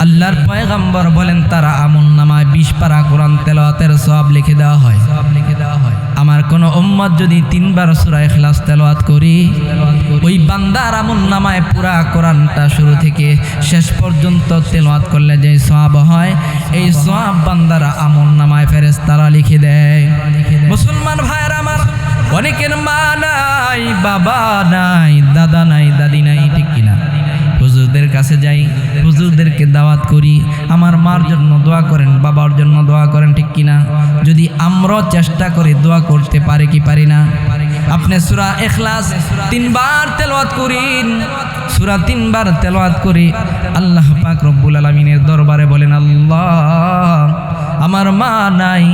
A: আল্লাহর পয়গম্বর বলেন তারা আমলনামায় 20 পারা কোরআন তেলাওয়াতের সওয়াব লিখে দেওয়া হয়। আমার কোন উম্মত যদি 3 বার সূরা ইখলাস তেলাওয়াত করি, ওই বান্দার আমলনামায় পুরা কোরআনটা শুরু থেকে শেষ পর্যন্ত তেলাওয়াত করলে যে সওয়াব হয়, এই সওয়াব বান্দার আমলনামায় ফেরেশতারা লিখে দেয়। মুসলমান ভাইরা আমার, অনেকের মা নাই, বাবা নাই, দাদা নাই, দাদি নাই, ঠিক কিনা? হুজুরদের কাছে যাই, হুজুরদেরকে দাওয়াত করি, আমার মার জন্য দোয়া করেন, বাবার জন্য দোয়া করেন, ঠিক কিনা? যদি আমরা চেষ্টা করে দোয়া করতে পারি কি পারি না? আপনি সূরা ইখলাস 3 বার তেলাওয়াত করেন, সূরা 3 বার তেলাওয়াত করে আল্লাহ পাক রব্বুল আলামিনের দরবারে বলেন, আল্লাহ আমার মা নাই,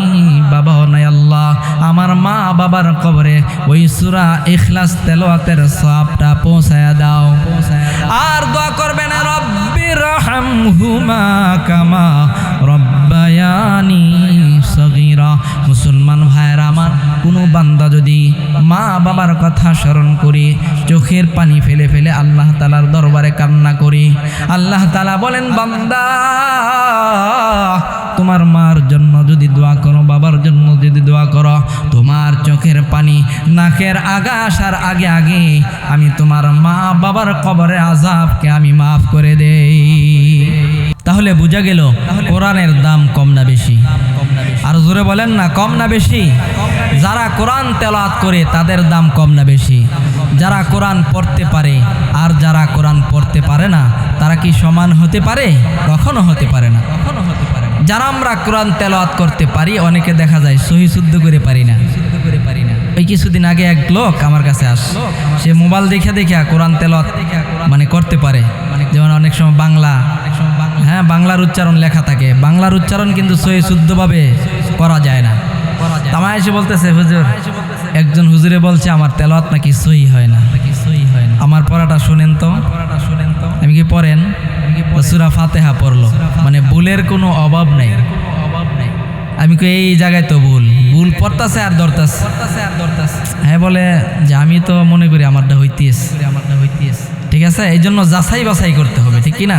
A: বাবাও নাই, আল্লাহ আমার মা বাবার কবরে ওই সূরা ইখলাস তেলাওয়াতের সওয়াবটা পৌঁছায়া দাও। আর দোয়া করবেন রব্বিরহামহুমা কামা রব্বায়ানি সগীরা। মুসলমান ভাইয়েরা আমার, কোনো বান্দা যদি মা বাবার কথা স্মরণ করে চোখের পানি ফেলে ফেলে আল্লাহ তাআলার দরবারে কান্না করে, আল্লাহ তাআলা বলেন বান্দা তোমার মার জন্য যদি দোয়া করো, বাবার জন্য যদি দোয়া করো, তোমার চোখের পানি নাকের আগা আসার আগে আগে আমি তোমার মা বাবার কবরের আযাবকে আমি মাফ করে দেই। তাহলে বোঝা গেল কোরআনের দাম কম না বেশি? আর জোরে বলেন না, কম না বেশি? যারা কোরআন তেলাওয়াত করে তাদের দাম কম না বেশি? যারা কোরআন পড়তে পারে আর যারা কোরআন পড়তে পারে না তারা কি সমান হতে পারে? কখনো হতে পারে না, কখনো হতে পারে না। যারা আমরা কোরআন তেলাওয়াত করতে পারি, অনেকে দেখা যায় সহি শুদ্ধ করে পারি না। ওই কিছুদিন আগে এক লোক আমার কাছে আসলো, সে মোবাইল দেখে দেখে কোরআন তেলাওয়াত মানে করতে পারে। যেমন অনেক সময় বাংলা, হ্যাঁ বাংলার উচ্চারণ লেখা থাকে, বাংলার উচ্চারণ কিন্তু সহি শুদ্ধভাবে করা যায় না। আমায় এসে বলতেছে হুজুর, একজন হুজুরে বলছে আমার তেলাওয়াত নাকি সহি হয় না। আমার পড়াটা শুনেন তো। আমি কি পড়েন? সূরা ফাতিহা পড়লো, মানে ভুলের কোনো অভাব নেই। আমি কই এই জায়গায় তো ভুল পড়তাছে আর ধরতাছে। হ্যাঁ বলে যে আমি তো মনে করি আমারটা হইতেছে। ঠিক আছে, এই জন্য যাচাই বাছাই করতে হবে, ঠিক কিনা?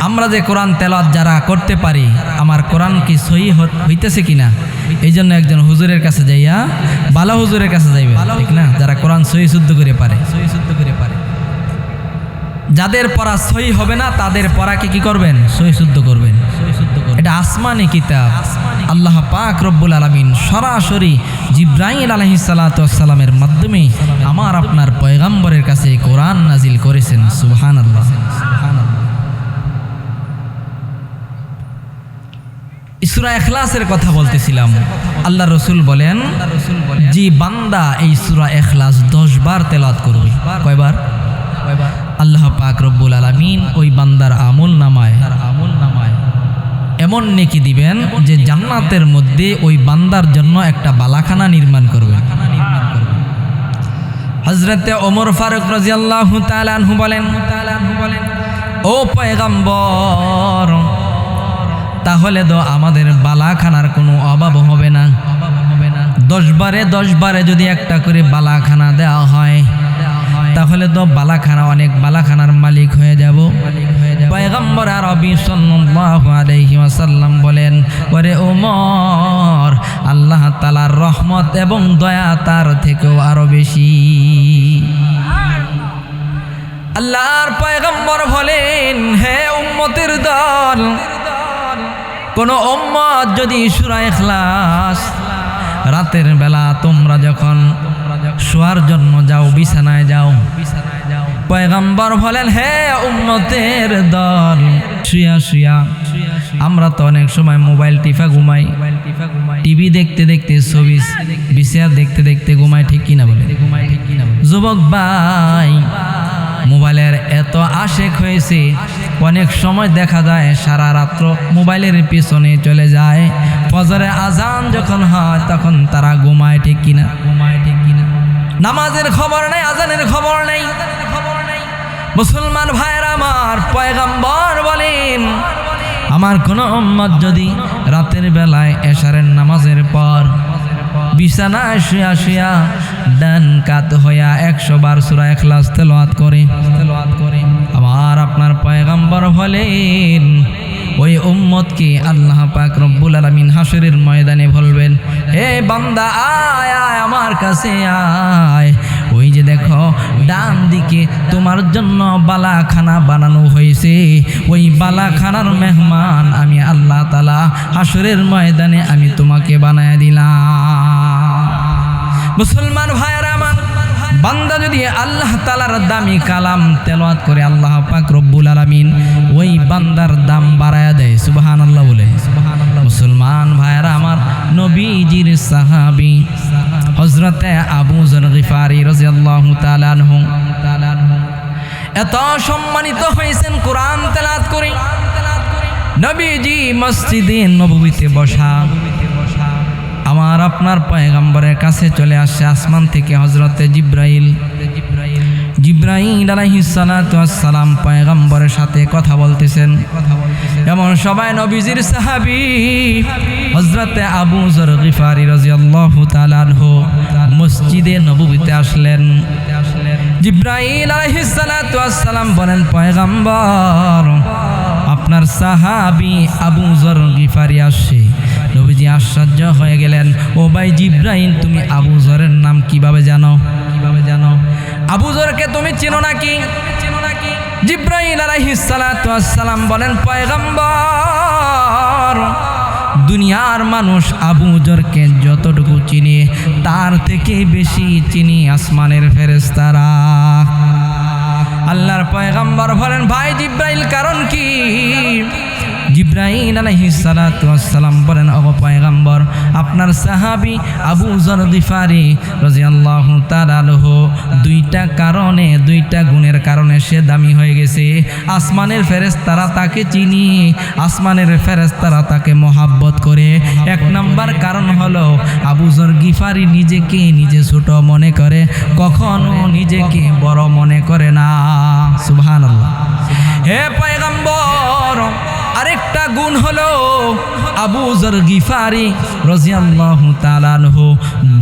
A: আমরা যে কোরআন তেলাওয়াত যারা করতে পারি, আমার কোরআন কি সহি হইতেছে কিনা, এই জন্য একজন হুজুরের কাছে যাইয়া, ভালো হুজুরের কাছে যাইবে, ঠিক না? যারা কোরআন সহি শুদ্ধ করে পারে। যাদের পড়া সহি হবে না তাদের পড়াকে কি করবেন? সহি শুদ্ধ করবেন। এটা আসমানি কিতাব। আল্লাহ পাক রব্বুল আলামিন সরাসরি জিবরাইল আলাইহিস সালাতু ওয়াস সালামের মাধ্যমে আমার আপনার পয়গম্বরের কাছে কোরআন নাজিল করেছেন। সুবহানাল্লাহ, সুবহানাল্লাহ। সূরা ইখলাসের কথা বলতেছিলাম। আল্লাহ রসুল বলেন, যে বান্দা এই সূরা ইখলাস 10 বার তেলাওয়াত করবে, কয়বার? আল্লাহ পাক রব্বুল আলামিন ওই বান্দার আমল নামায় এমন নেকি দিবেন যে জান্নাতের মধ্যে ওই বান্দার জন্য একটা বালাখানা নির্মাণ করবে। হযরতে ওমর ফারুক রাদিয়াল্লাহু তাআলা আনহু বলেন, ও পয়গম্বর, তাহলে তো আমাদের বালাখানার কোনো অভাব হবে না। 10 বারে যদি একটা করে বালাখানা দেওয়া হয়, তাহলে তো বালাখানা, অনেক বালাখানার মালিক হয়ে যাব। পয়গম্বর আরবি সাল্লাল্লাহু আলাইহি ওয়াসাল্লাম বলেন, ওরে ওমর, আল্লাহ তাআলার রহমত এবং দয়া তার থেকেও আরো বেশি। আল্লাহর পয়গম্বর বলেন, হে উম্মতের দল, কোন উম্মত যদি সূরা ইখলাস রাতের বেলা তোমরা যখন শোয়ার জন্য যাও, বিছানায় যাও, পয়গম্বর বলেন, হে উম্মতের দল, শুয়া শুয়া আমরা তো অনেক সময় মোবাইল টিপা ঘুমাই, টিভি দেখতে দেখতে, ছবি বিসিআর দেখতে দেখতে ঘুমাই, ঠিক কিনা বলে? যুবক ভাই, মোবাইলের এত আশেক হয়েছে, অনেক সময় দেখা যায় সারা রাত্র মোবাইলের পিছনে চলে যায়। ফজরে আজান যখন হয় তখন তারা ঘুমায়, ঠিক কিনা? নামাজের খবর নেই, আজানের খবর নেই। মুসলমান ভাইয়েরা আমার, পয়গম্বর বলেন, আমার কোন উম্মত যদি রাতের বেলায় এশারের নামাজের পর বিছানায় শুয়া শুয়া ডান কাত হইয়া 100 বার সূরা ইখলাস তেলাওয়াত করে, আমার আপনার পয়গম্বর বলেন, ওই উম্মতকে আল্লাহ পাক রব্বুল আলামিন হাশরের ময়দানে বলবেন, হে বান্দা আয় আয় আমার কাছে আয়, ওই যে দেখো ডান দিকে তোমার জন্য বালাখানা বানানো হয়েছে, ওই বালাখানার মেহমান আমি আল্লাহ তাআলা হাশরের ময়দানে আমি তোমাকে বানায় দিলাম। মুসলমান ভাইয়েরা আমার, বান্দা যদি আল্লাহ তাআলার দামি কালাম তেলাওয়াত করে, আল্লাহ পাক রব্বুল আলামিন ওই বান্দার দাম বাড়ায়া দেয়। সুবহানাল্লাহ বলে। মুসলমান ভাইয়েরা আমার, নবীজির সাহাবী হযরতে আবু যর গিফারি রাদিয়াল্লাহু তাআলা আনহু এত সম্মানিত হয়েছেন কোরআন তেলাওয়াত করে। নবীজি মসজিদে নববীতে বসা, আমার আপনার পয়গম্বরের কাছে চলে আসছে আসমান থেকে হযরতে জিব্রাইল আলাইহিস সালাতু ওয়াস সালাম পয়গম্বরের সাথে কথা বলতেছেন। এমন সবাই নবীজির সাহাবী হযরতে আবু যর গিফারি রাদিয়াল্লাহু তাআলা আনহু মসজিদে নববীতে আসলেন। জিব্রাইল আলাইহিস সালাতু ওয়াস সালাম বলেন, পয়গম্বর আপনার সাহাবী আবু যর গিফারি আসছে। নবীজি আশ্চর্য হয়ে গেলেন, ও ভাই জিব্রাইল, তুমি আবু যরের নাম কিভাবে জানো? আবু যরকে তুমি চেনো নাকি? জিব্রাইল আলাইহিস সালাতু ওয়াস সালাম বলেন, পয়গম্বর দুনিয়ার মানুষ আবু যরকে যতটুকু চিনি তার থেকে বেশি চিনি আসমানের ফেরেশতারা। আল্লাহর পয়গম্বর বলেন, ভাই জিব্রাইল কারণ কি? জিব্রাইল আলাইহিস সালাতু ওয়াস সালাম বলেন, ও পয়গম্বর আপনার সাহাবী আবু যর গিফারি রাদিয়াল্লাহু তাআলা আনহু দুইটা গুণের কারণে সে দামি হয়ে গেছে। আসমানের ফেরেশতারা তাকে চিনি, আসমানের ফেরেশতারা তাকে মহব্বত করে। এক নাম্বার কারণ হলো আবু যর গিফারি নিজেকে নিজে ছোট মনে করে, কখনো নিজেকে বড় মনে করে না। সুবহানাল্লাহ। হে পয়গম্বর আরেকটা গুণ হলো আবু যর গিফারি রাদিয়াল্লাহু তাআলা আনহু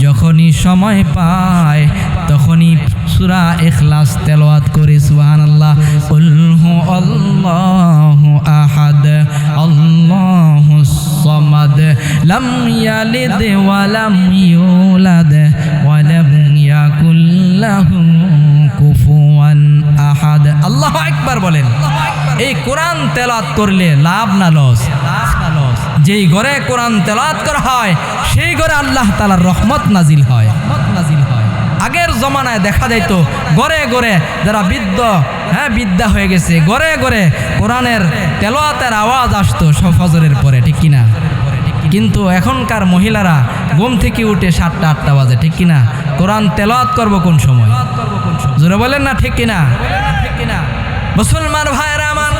A: যখনই সময় পায় তখনই সূরা ইখলাস তেলাওয়াত করে। সুবহানাল্লাহ। কুল হু আল্লাহু আহাদ আল্লাহুস সামাদ লাম ইয়ালিদ ওয়া লাম ইউলাদ ওয়া লাম ইয়াকুল লাহু কুফুয়ান আহাদ। আল্লাহু আকবার বলেন। এই কোরআন তেলাওয়াত করলে লাভ না লস? যেই ঘরে কোরআন তেলাওয়াত করা হয় সেই ঘরে আল্লাহ তাআলার রহমত নাজিল হয়। আগের জমানায় দেখা যাইত ঘরে ঘরে যারা বিদ্যা হয়ে গেছে, ঘরে ঘরে কোরআনের তেলাওয়াতের আওয়াজ আসতো সব ফজরের পরে, ঠিক কিনা? কিন্তু এখনকার মহিলারা ঘুম থেকে উঠে 7টা-8টা বাজে, ঠিক কিনা? কোরআন তেলাওয়াত করবো কোন সময়? জোরে বলেন না, ঠিক কিনা? মুসলমান ভাইরা আমার,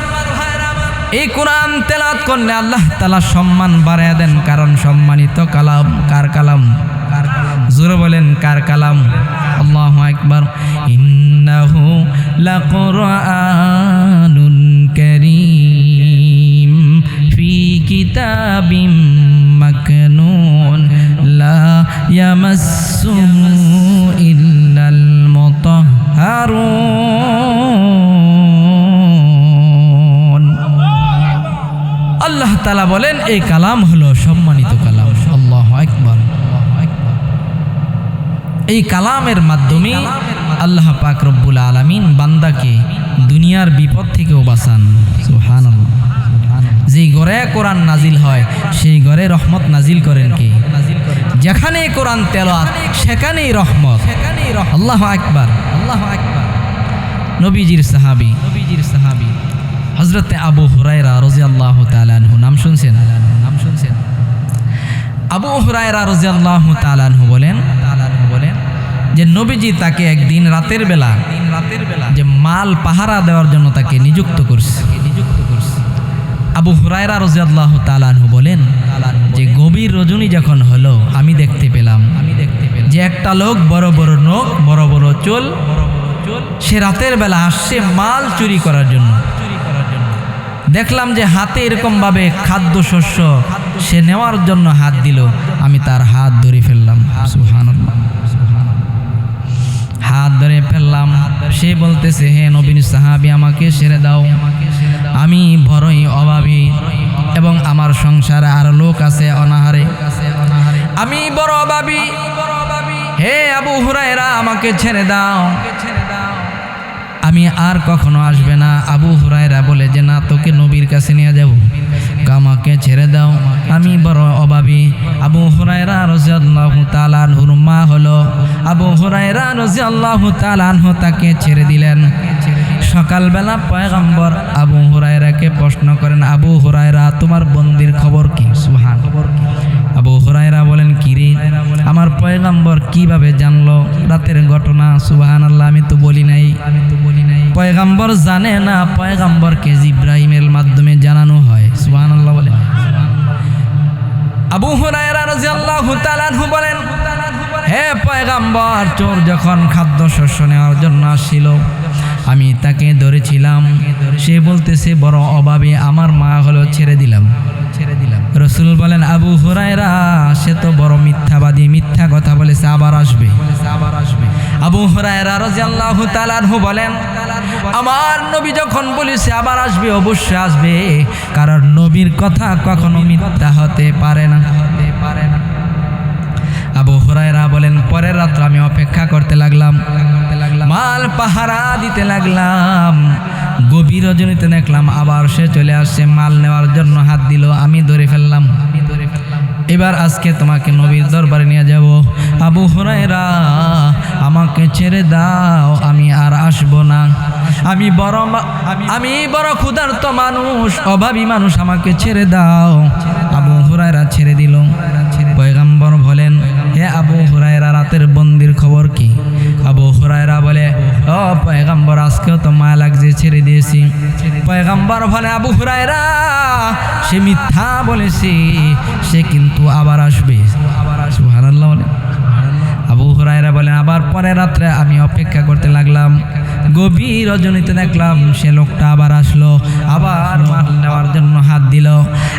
A: এই কোরআন তেলাওয়াত করলে আল্লাহ তাআলা সম্মান বাড়ায় দেন, কারণ সম্মানিত কালাম কার কালাম? জোরে বলেন কার কালাম? আল্লাহু আকবার। ইন্নাহু লাকুরআনুন কারীম ফি কিতাবিম মাকনুন লা ইয়ামাসসুহু ইল্লাল মুতাহহারুন। আল্লাহ তাআলা বলেন এই কালাম হলো সম্মানিত কালাম। আল্লাহু আকবার। এই কালামের মাধ্যমে আল্লাহ পাক রব্বুল আলামিন বান্দাকে দুনিয়ার বিপদ থেকেও বাঁচান। সুবহানাল্লাহ। যেই ঘরে কোরআন নাজিল হয় সেই ঘরে রহমত নাজিল করেন কে? যেখানে কোরআন তেলাওয়াত সেখানেই রহমত। আল্লাহু আকবার। নবীজির সাহাবী হযরতে আবু হুরায়রা রাদিয়াল্লাহু তাআলা আনহু নাম শুনছেন? আবু হুরায়রা রাদিয়াল্লাহু তাআলা আনহু বলেন যে নবীজি তাকে একদিন রাতের বেলা যে মাল পাহারা দেওয়ার জন্য তাকে নিযুক্ত করছে। আবু হুরায়রা রাদিয়াল্লাহু তাআলা আনহু বলেন যে গভীর রজনী যখন হলো আমি দেখতে পেলাম যে একটা লোক বড় বড় নখ, বড় বড় চুল, সে রাতের বেলা আসছে মাল চুরি করার জন্য। দেখলাম যে হাতে এরকম ভাবে খাদ্য শস্য সে নেওয়ার জন্য হাত দিল, আমি তার হাত ধরে ফেললাম। সুবহানাল্লাহ। হাত ধরে ফেললাম, সে বলতেছে, হে নবীর সাহাবী আমাকে ছেড়ে দাও, আমি বড়ই অভাবী এবং আমার সংসারে আর লোক আছে অনাহারে, আমি বড় অভাবী, হে আবু হুরায়রা আমাকে ছেড়ে দাও, আমি আর কখনো আসবে না। আবু হুরায়রা বলে যে না, তোকে নবীর কাছে নিয়ে যাব, আমাকে ছেড়ে দাও, আমি বড় অভাবী। আবু হুরায়রা রাদিয়াল্লাহু তাআলা আনহুর মা হলো আবু হুরায়রা রাদিয়াল্লাহু তাআলা আনহু তাকে ছেড়ে দিলেন। সকালবেলা পয়গম্বর আবু হুরায়রাকে প্রশ্ন করেন, আবু হুরায়রা তোমার বন্দির খবর কি? সুবহানাল্লাহ। আবু হুরায়রা বলেন, কি রে, আমার পয়গম্বর কিভাবে জানলো রাতের ঘটনা? সুবহানাল্লাহ। আমি তো বলি নাই। পয়গম্বর জানে না, পয়গম্বরকে জিব্রাইলের মাধ্যমে জানানো হয়। সুবহানাল্লাহ বলে। আবু হুরায়রা রাদিয়াল্লাহু তাআলা আনহু বলেন, হে পয়গম্বর, চোর যখন খাদ্যশস্য নেওয়ার জন্য আসছিল, আমি তাকে ধরেছিলাম। সে বলতেছে বড় অভাবে আমার মা হলো ছেড়ে দিলাম। রাসূল বলেন, আবু হুরায়রা, সে তো বড় মিথ্যাবাদী, মিথ্যা কথা বলেছে, আবার আসবে। আবু হুরায়রা রাদিয়াল্লাহু তাআলা আনহু বলেন, আমার নবী যখন বলেছে আবার আসবে, অবশ্যই আসবে, কারণ নবীর কথা কখনো মিথ্যা হতে পারে না। আবু হুরায়রা বলেন, পরের রাত্র আমি অপেক্ষা করতে লাগলাম, মাল পাহারা দিতে লাগলাম। গভীর রজনীতে দেখলাম আবার সে চলে আসছে, মাল নেওয়ার জন্য হাত দিল, আমি ধরে ফেললাম। এবার আজকে তোমাকে নবীর দরবারে নিয়ে যাব। আবু হুরায়রা, আমাকে ছেড়ে দাও, আমি আর আসবো না। আমি বড় ক্ষুধার্ত মানুষ, অভাবী মানুষ, আমাকে ছেড়ে দাও। আবু হুরায়রা ছেড়ে দিল। পয়গম্বর বলেন, হে আবু হুরায়রা, রাতের বন্দির খবর কি? আবু হুরায়রা বলে, ও পয়গম্বর, আজকেও তো মায়া লাগছে, ছেড়ে দিয়েছি। পয়গম্বর বলে, আবু হুরায়রা, সে মিথ্যা বলেছে, সে কিন্তু আবার আসবে। সুবহানাল্লাহ বলে। আবু হুরায়রা বলেন, আবার পরের রাত্রে আমি অপেক্ষা করতে লাগলাম। গভীর রজনীতে দেখলাম সে লোকটা আবার আসলো, আবার মাল নেওয়ার জন্য হাত দিল।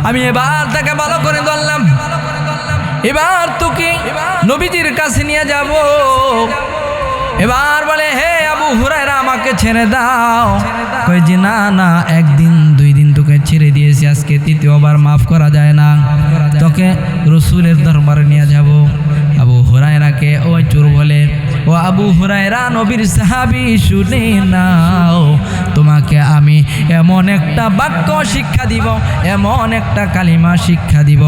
A: আমি এবার তাকে ভালো করে ধরলাম, এবার তোকে নবীজির কাছে নিয়ে যাব। এবার বলে, হে আবু হুরায়রা, আমাকে ছেড়ে দাও। কই যে না না, একদিন দুই দিন তোকে ছেড়ে দিয়েছি, আজকে তৃতীয়বার মাফ করা যায় না, তোকে রসুলের দরবারে নিয়ে যাব। আবু হুরায়রাকে ওই চোর বলে, ও আবু হুরায়রা, নবীর সাহাবী, শুনে নাও, তোমাকে আমি এমন একটা বাক্য শিক্ষা দিব, এমন একটা কালিমা শিক্ষা দিব,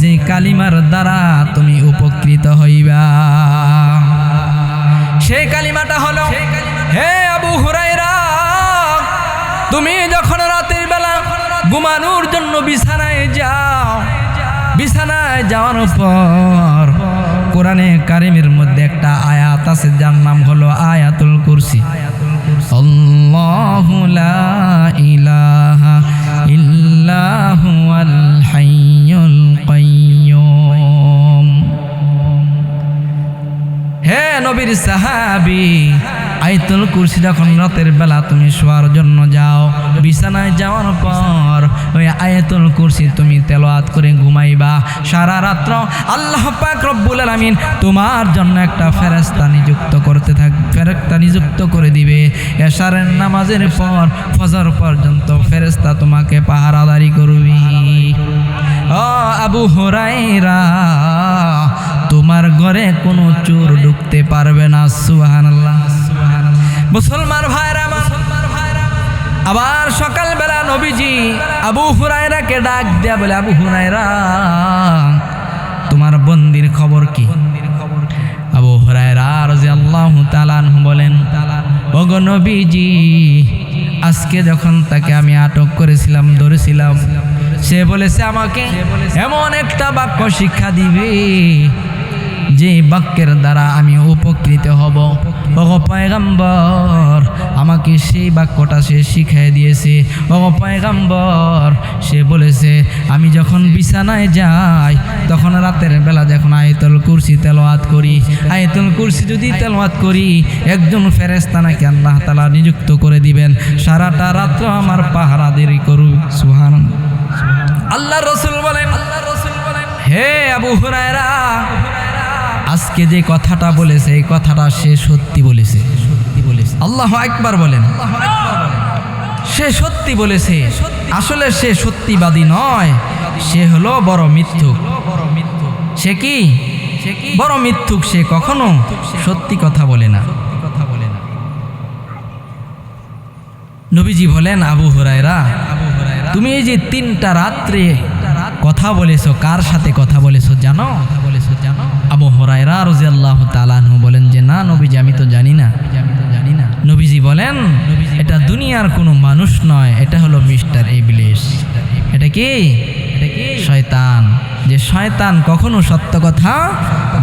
A: যে কালিমার দ্বারা তুমি উপকৃত হইবা। সেই কালিমাটা হলো, হে আবু হুরায়রা, তুমি যখন রাতের বেলা ঘুমানোর জন্য বিছানায় যাও, বিছানায় যাওয়ার পর কোরআনে কারিমের মধ্যে একটা আয়াত আছে, যার নাম হলো আয়াতুল কুরসি। আল্লাহু লা ইলাহা ইল্লা হুয়াল হাইয়ুল কাইয়্যুম। হে নবীর সাহাবী, আয়াতুল কুরসি যখন রাতের বেলা তুমি শোয়ার জন্য যাও, বিছানায় যাওয়ার পর ওই আয়াতুল কুরসি তুমি তেলাওয়াত করে ঘুমাইবা। সারা রাত্র আল্লাহ পাক রব্বুল আলামিন তোমার জন্য একটা ফেরেশতা নিযুক্ত করে দিবে। এশারের নামাজের পর ফজর পর্যন্ত ফেরেশতা তোমাকে পাহারাদারি করবে। ও আবু হুরায়রা, তোমার ঘরে কোনো চোর ঢুকতে পারবে না। সুবহানাল্লাহ। মুসলমান ভাইরা, আবার সকালবেলা নবীজি আবু হুরায়রাকে ডাক দেয়া বলে, আবু হুরায়রা, তোমার বন্দির খবর কি? আবু হুরায়রা রাদিয়াল্লাহু তাআলা আনহু বলেন, ওগো নবীজি, আজকে যখন তাকে আমি আটক করেছিলাম, ধরেছিলাম, সে বলেছে আমাকে এমন একটা বাক্য শিক্ষা দিবে, যে বাক্যের দ্বারা আমি উপকৃত হব। ওগো পয়গম্বর, আমাকে সেই বাক্যটা সে শিখিয়ে দিয়েছে। ওগো পয়গম্বর, সে বলেছে আমি যখন বিছানায় যাই, তখন রাতের বেলা যখন আয়াতুল কুরসি তেলাওয়াত করি, আয়াতুল কুরসি যদি তেলাওয়াত করি, একজন ফেরেশতা নাকি আল্লাহ তাআলা নিযুক্ত করে দিবেন, সারাটা রাত্র আমার পাহারাদারি করুক। সুবহানাল্লাহ। আল্লাহ রাসূল বলেন, হে আবু হুরায়রা, আজকে যে কথাটা বলেছে, এই কথাটা সে সত্যি বলেছে। আল্লাহু আকবার বলেন। সে সত্যি বলেছে। আসলে সে সত্যিবাদী নয়, সে হলো বড় মিথ্যুক। সে কি? বড় মিথ্যুক। সে কখনো সত্যি কথা বলে না। নবীজি বলেন, আবু হুরায়রা, তুমি এই যে 3টা রাত্রে কথা বলেছো, কার সাথে কথা বলেছো জানো? আবু হুরায়রা রাদিয়াল্লাহু তাআলা আনহু বলেন যে, না নবীজি, আমি তো জানি না। নবীজি বলেন, এটা দুনিয়ার কোনো মানুষ নয়, এটা হলো মিস্টার ইবলিস। এটা কি? শয়তান। যে শয়তান কখনো সত্য কথা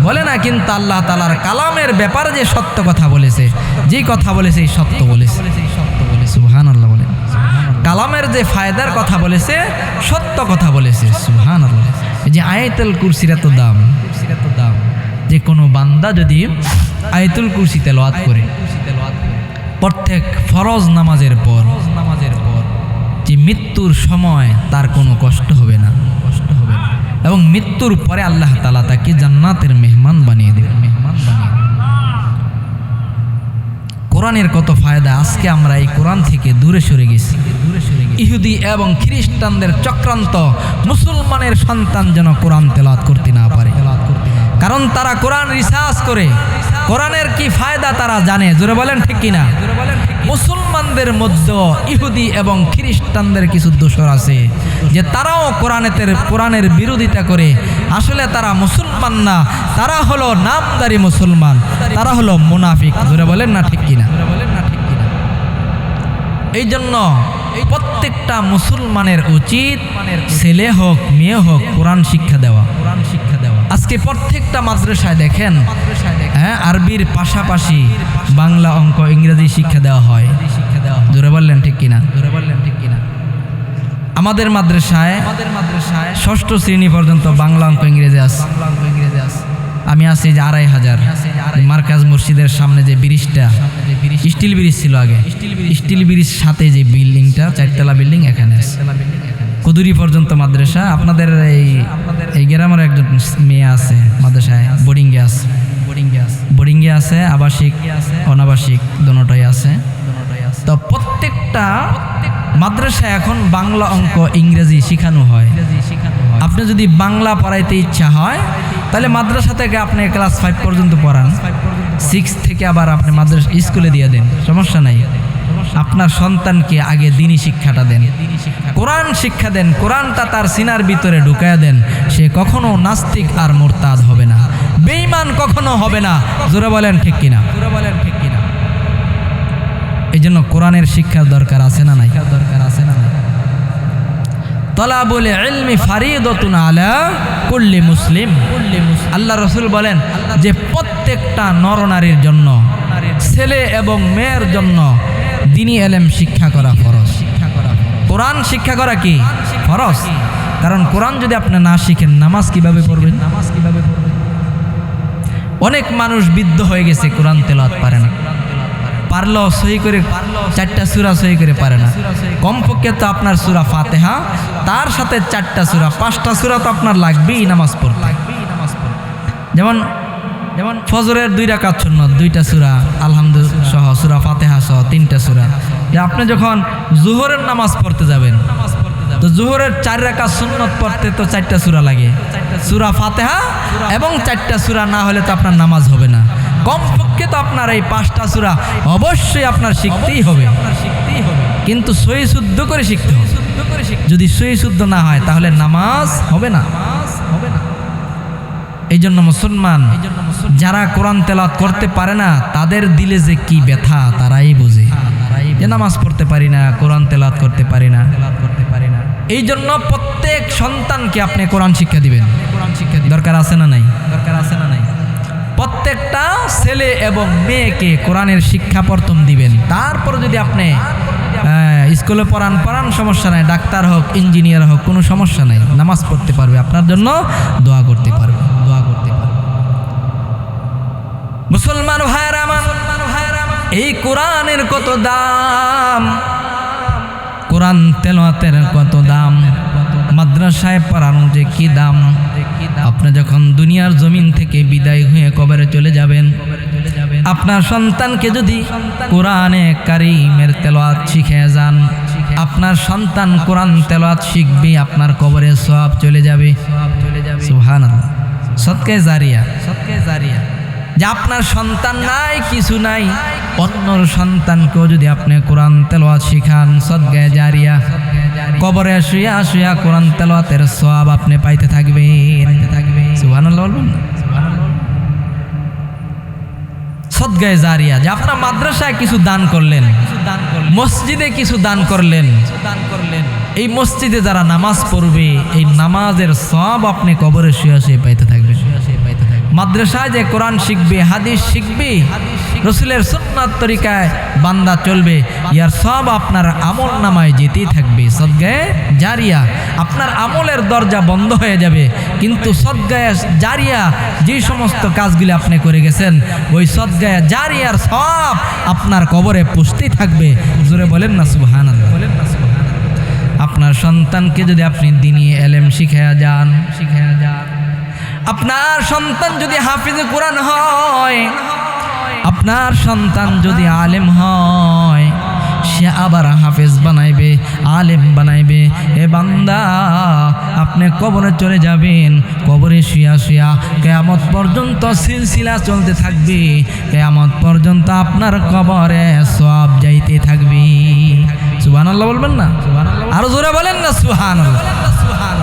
A: বলে না, কিন্তু আল্লাহ তাআলার কালামের ব্যাপারে যে সত্য কথা বলেছে, যে কথা বলেছে এই সত্য বলেছে। সুবহানাল্লাহ বলেন। কালামের যে ফায়দার কথা বলেছে, সত্য কথা বলেছে। সুবহানাল্লাহ। এই যে আয়াতুল কুরসির এত দাম, যে কোনো বান্দা যদি আয়াতুল কুরসি তেলাওয়াত করে প্রত্যেক ফরজ নামাজের পর যে মৃত্যুর সময় তার কোনো কষ্ট হবে না, এবং মৃত্যুর পরে আল্লাহ তাআলা তাকে জান্নাতের মেহমান বানিয়ে দেবেন। কোরআনের কত ফায়দা, আজকে আমরা এই কোরআন থেকে দূরে সরে গেছি। ইহুদি এবং খ্রিস্টানদের চক্রান্ত মুসলমানের সন্তান যেন কোরআন তেলাওয়াত করতে না পারে, কারণ তারা কোরআন রিসার্চ করে কোরআনের কি ফায়দা তারা জানে। জোরে বলেন ঠিক কিনা? মুসলমানদের মধ্যে ইহুদি এবং খ্রিস্টানদের কিছু দোসর আছে যে তারাও কোরআনের বিরোধিতা করে। আসলে তারা মুসলমান না, তারা হলো নামদারি মুসলমান, তারা হলো মুনাফিক। জোরে বলেন না ঠিক কিনা? এই জন্য প্রত্যেকটা মুসলমানের উচিত ছেলে হোক মেয়ে হোক কোরআন শিক্ষা দেওয়া। আজকে প্রত্যেকটা মাদ্রাসায় দেখেন, হ্যাঁ, আরবির পাশাপাশি বাংলা, অঙ্ক, ইংরেজি শিক্ষা দেওয়া হয়। জোরে বললেন ঠিক কিনা? আমাদের মাদ্রাসায় ষষ্ঠ শ্রেণী পর্যন্ত বাংলা, অঙ্ক, ইংরেজি আছে। আমি আছি যে 2500 মার্কাজ মসজিদের সামনে যে ব্রিজটা, স্টিল ব্রিজ ছিল আগে, স্টিল ব্রিজ সাথে যে বিল্ডিংটা, 4তলা বিল্ডিং, এখানে কুদুরি পর্যন্ত মাদ্রাসা। আপনাদের এই গ্রামের একজন মেয়ে আছে মাদ্রাসায়, বোর্ডিংয়ে আছে, আবাসিক অনাবাসিক দোনোটাই আছে। তো প্রত্যেকটা মাদ্রাসায় এখন বাংলা, অঙ্ক, ইংরেজি শেখানো হয়। আপনি যদি বাংলা পড়াইতে ইচ্ছা হয় তাহলে মাদ্রাসা থেকে আপনি ক্লাস 5 পর্যন্ত পড়ান, 6 থেকে আবার আপনি মাদ্রাসা স্কুলে দিয়ে দেন, সমস্যা নাই। আপনার সন্তানকে আগে দ্বীনি শিক্ষাটা দেন, কোরআন শিক্ষা দেন, কোরআনটা তার সিনার ভিতরে ঢুকায়া দেন। সে কখনো নাস্তিক আর মুরতাদ হবে না, বেঈমান কখনো হবে না। জোরে বলেন ঠিক কিনা? এই জন্য কোরআনের শিক্ষার দরকার আছে না নাই? তালাবুল ইলমি ফারিদাতুন আলা কুল্লি মুসলিম। আল্লাহ রাসূল বলেন যে প্রত্যেকটা নরনারীর জন্য, ছেলে এবং মেয়ের জন্য দ্বীনি ইলম শিক্ষা করা ফরজ। কোরআন শিক্ষা করা কি ফরজ? কারণ কোরআন যদি আপনি না শিখেন, নামাজ কিভাবে পড়বেন? অনেক মানুষ বিদ্ধ হয়ে গেছে, কোরআন তেলাওয়াত পারে না, পারলেও সহি করে 4টা সূরা সহি করে পারে না। কমপক্ষে তো আপনার সূরা ফাতিহা, তার সাথে 4টা সূরা, 5টা সূরা তো আপনার লাগবেই নামাজ পড়তে। যেমন ফজরের 2 রাকাত সুন্নাত, 2টা সূরা, আলহামদুলিল্লাহ সহ, সূরা ফাতিহা সহ 3টা সূরা। যে আপনি যখন জোহরের নামাজ পড়তে যাবেন, তো জোহরের 4 রাকাত সুন্নাত পড়তে তো 4টা সূরা লাগে, সূরা ফাতিহা এবং 4টা সূরা না হলে তো আপনার নামাজ হবে না। কমপক্ষে তো আপনার এই 5টা সূরা অবশ্যই আপনার শিখতেই হবে, কিন্তু সহি শুদ্ধ করে শিখতে হবে। যদি সহি শুদ্ধ না হয় তাহলে নামাজ হবে না। এই জন্য মুসলমান যারা কোরআন তেলাওয়াত করতে পারে না, তাদের দিলে যে কি ব্যথা তারাই বোঝে, যে নামাজ পড়তে পারি না, কোরআন তেলাওয়াত করতে পারি না। এই জন্য প্রত্যেক সন্তানকে আপনি কোরআন শিক্ষা দিবেন, দরকার আছে না নাই? প্রত্যেকটা ছেলে এবং মেয়েকে কোরআনের শিক্ষা প্রথম দিবেন। তারপর যদি আপনি স্কুলে পড়ান, সমস্যা নাই, ডাক্তার হোক, ইঞ্জিনিয়ার হোক, কোনো সমস্যা নাই, নামাজ পড়তে পারবে, আপনার জন্য দোয়া করতে পারবে। মুসলমান ভাইরা আমার, এই কোরআনের কত দাম, কোরআন তেলাওয়াতের কত দাম, মাদ্রাসায় পড়ানো যে কি দাম। আপনি যখন দুনিয়ার জমিন থেকে বিদায় হয়ে কবরে চলে যাবেন, আপনার সন্তানকে যদি কোরআনে কারীমের তেলাওয়াত শিখে যান, আপনার সন্তান কোরআন তেলাওয়াত শিখবে, আপনার কবরে সওয়াব চলে যাবে। সুবহানাল্লাহ। সদকায়ে জারিয়া। যে আপনার সন্তান নাই, কিছু নাই, অন্যর সন্তানকেও যদি আপনি কোরআন তেলাওয়াত শিখান, সদকায়ে জারিয়া, কবরে শুয়া শুয়া কোরআন তেলাওয়াতের সওয়াব আপনি পাইতে থাকবেন। সুবহানাল্লাহ বলবেন না? সদকায়ে জারিয়া, যে আপনার মাদ্রাসায় কিছু দান করলেন, মসজিদে কিছু দান করলেন, এই মসজিদে যারা নামাজ পড়বে, এই নামাজের সওয়াব আপনি কবরে শুয়ে শুয়ে পাইতে থাকবেন। মাদ্রাসায় যে কোরআন শিখবে, হাদিস শিখবে, রসুলের সুন্নাত তরিকায় বান্দা চলবে, ইয়ার সব আপনার আমল নামায় যেতেই থাকবে। সদগায়ে জারিয়া, আপনার আমলের দরজা বন্ধ হয়ে যাবে, কিন্তু সদগায়ে জারিয়া যে সমস্ত কাজগুলি আপনি করে গেছেন, ওই সদগায়ে জারিয়ার সব আপনার কবরে পুষতেই থাকবে। জোরে বলেন না সুবহানাল্লাহ। আপনার সন্তানকে যদি আপনি দ্বীনি ইলম শিখায়া যান, আপনার সন্তান যদি হাফিজে কোরআন হয়, আপনার সন্তান যদি আলেম হয়, সে আবার হাফেজ বানাইবে, আলেম বানাইবে। এ বান্দা, আপনি কবরে চলে যাবেন, কবরে শুয়া শুয়া কিয়ামত পর্যন্ত সিলসিলা চলতে থাকবে, কিয়ামত পর্যন্ত আপনার কবরে সওয়াব যাইতে থাকবে। সুবহানাল্লাহ বলবেন না? আরো জোরে বলেন না সুবহানাল্লাহ।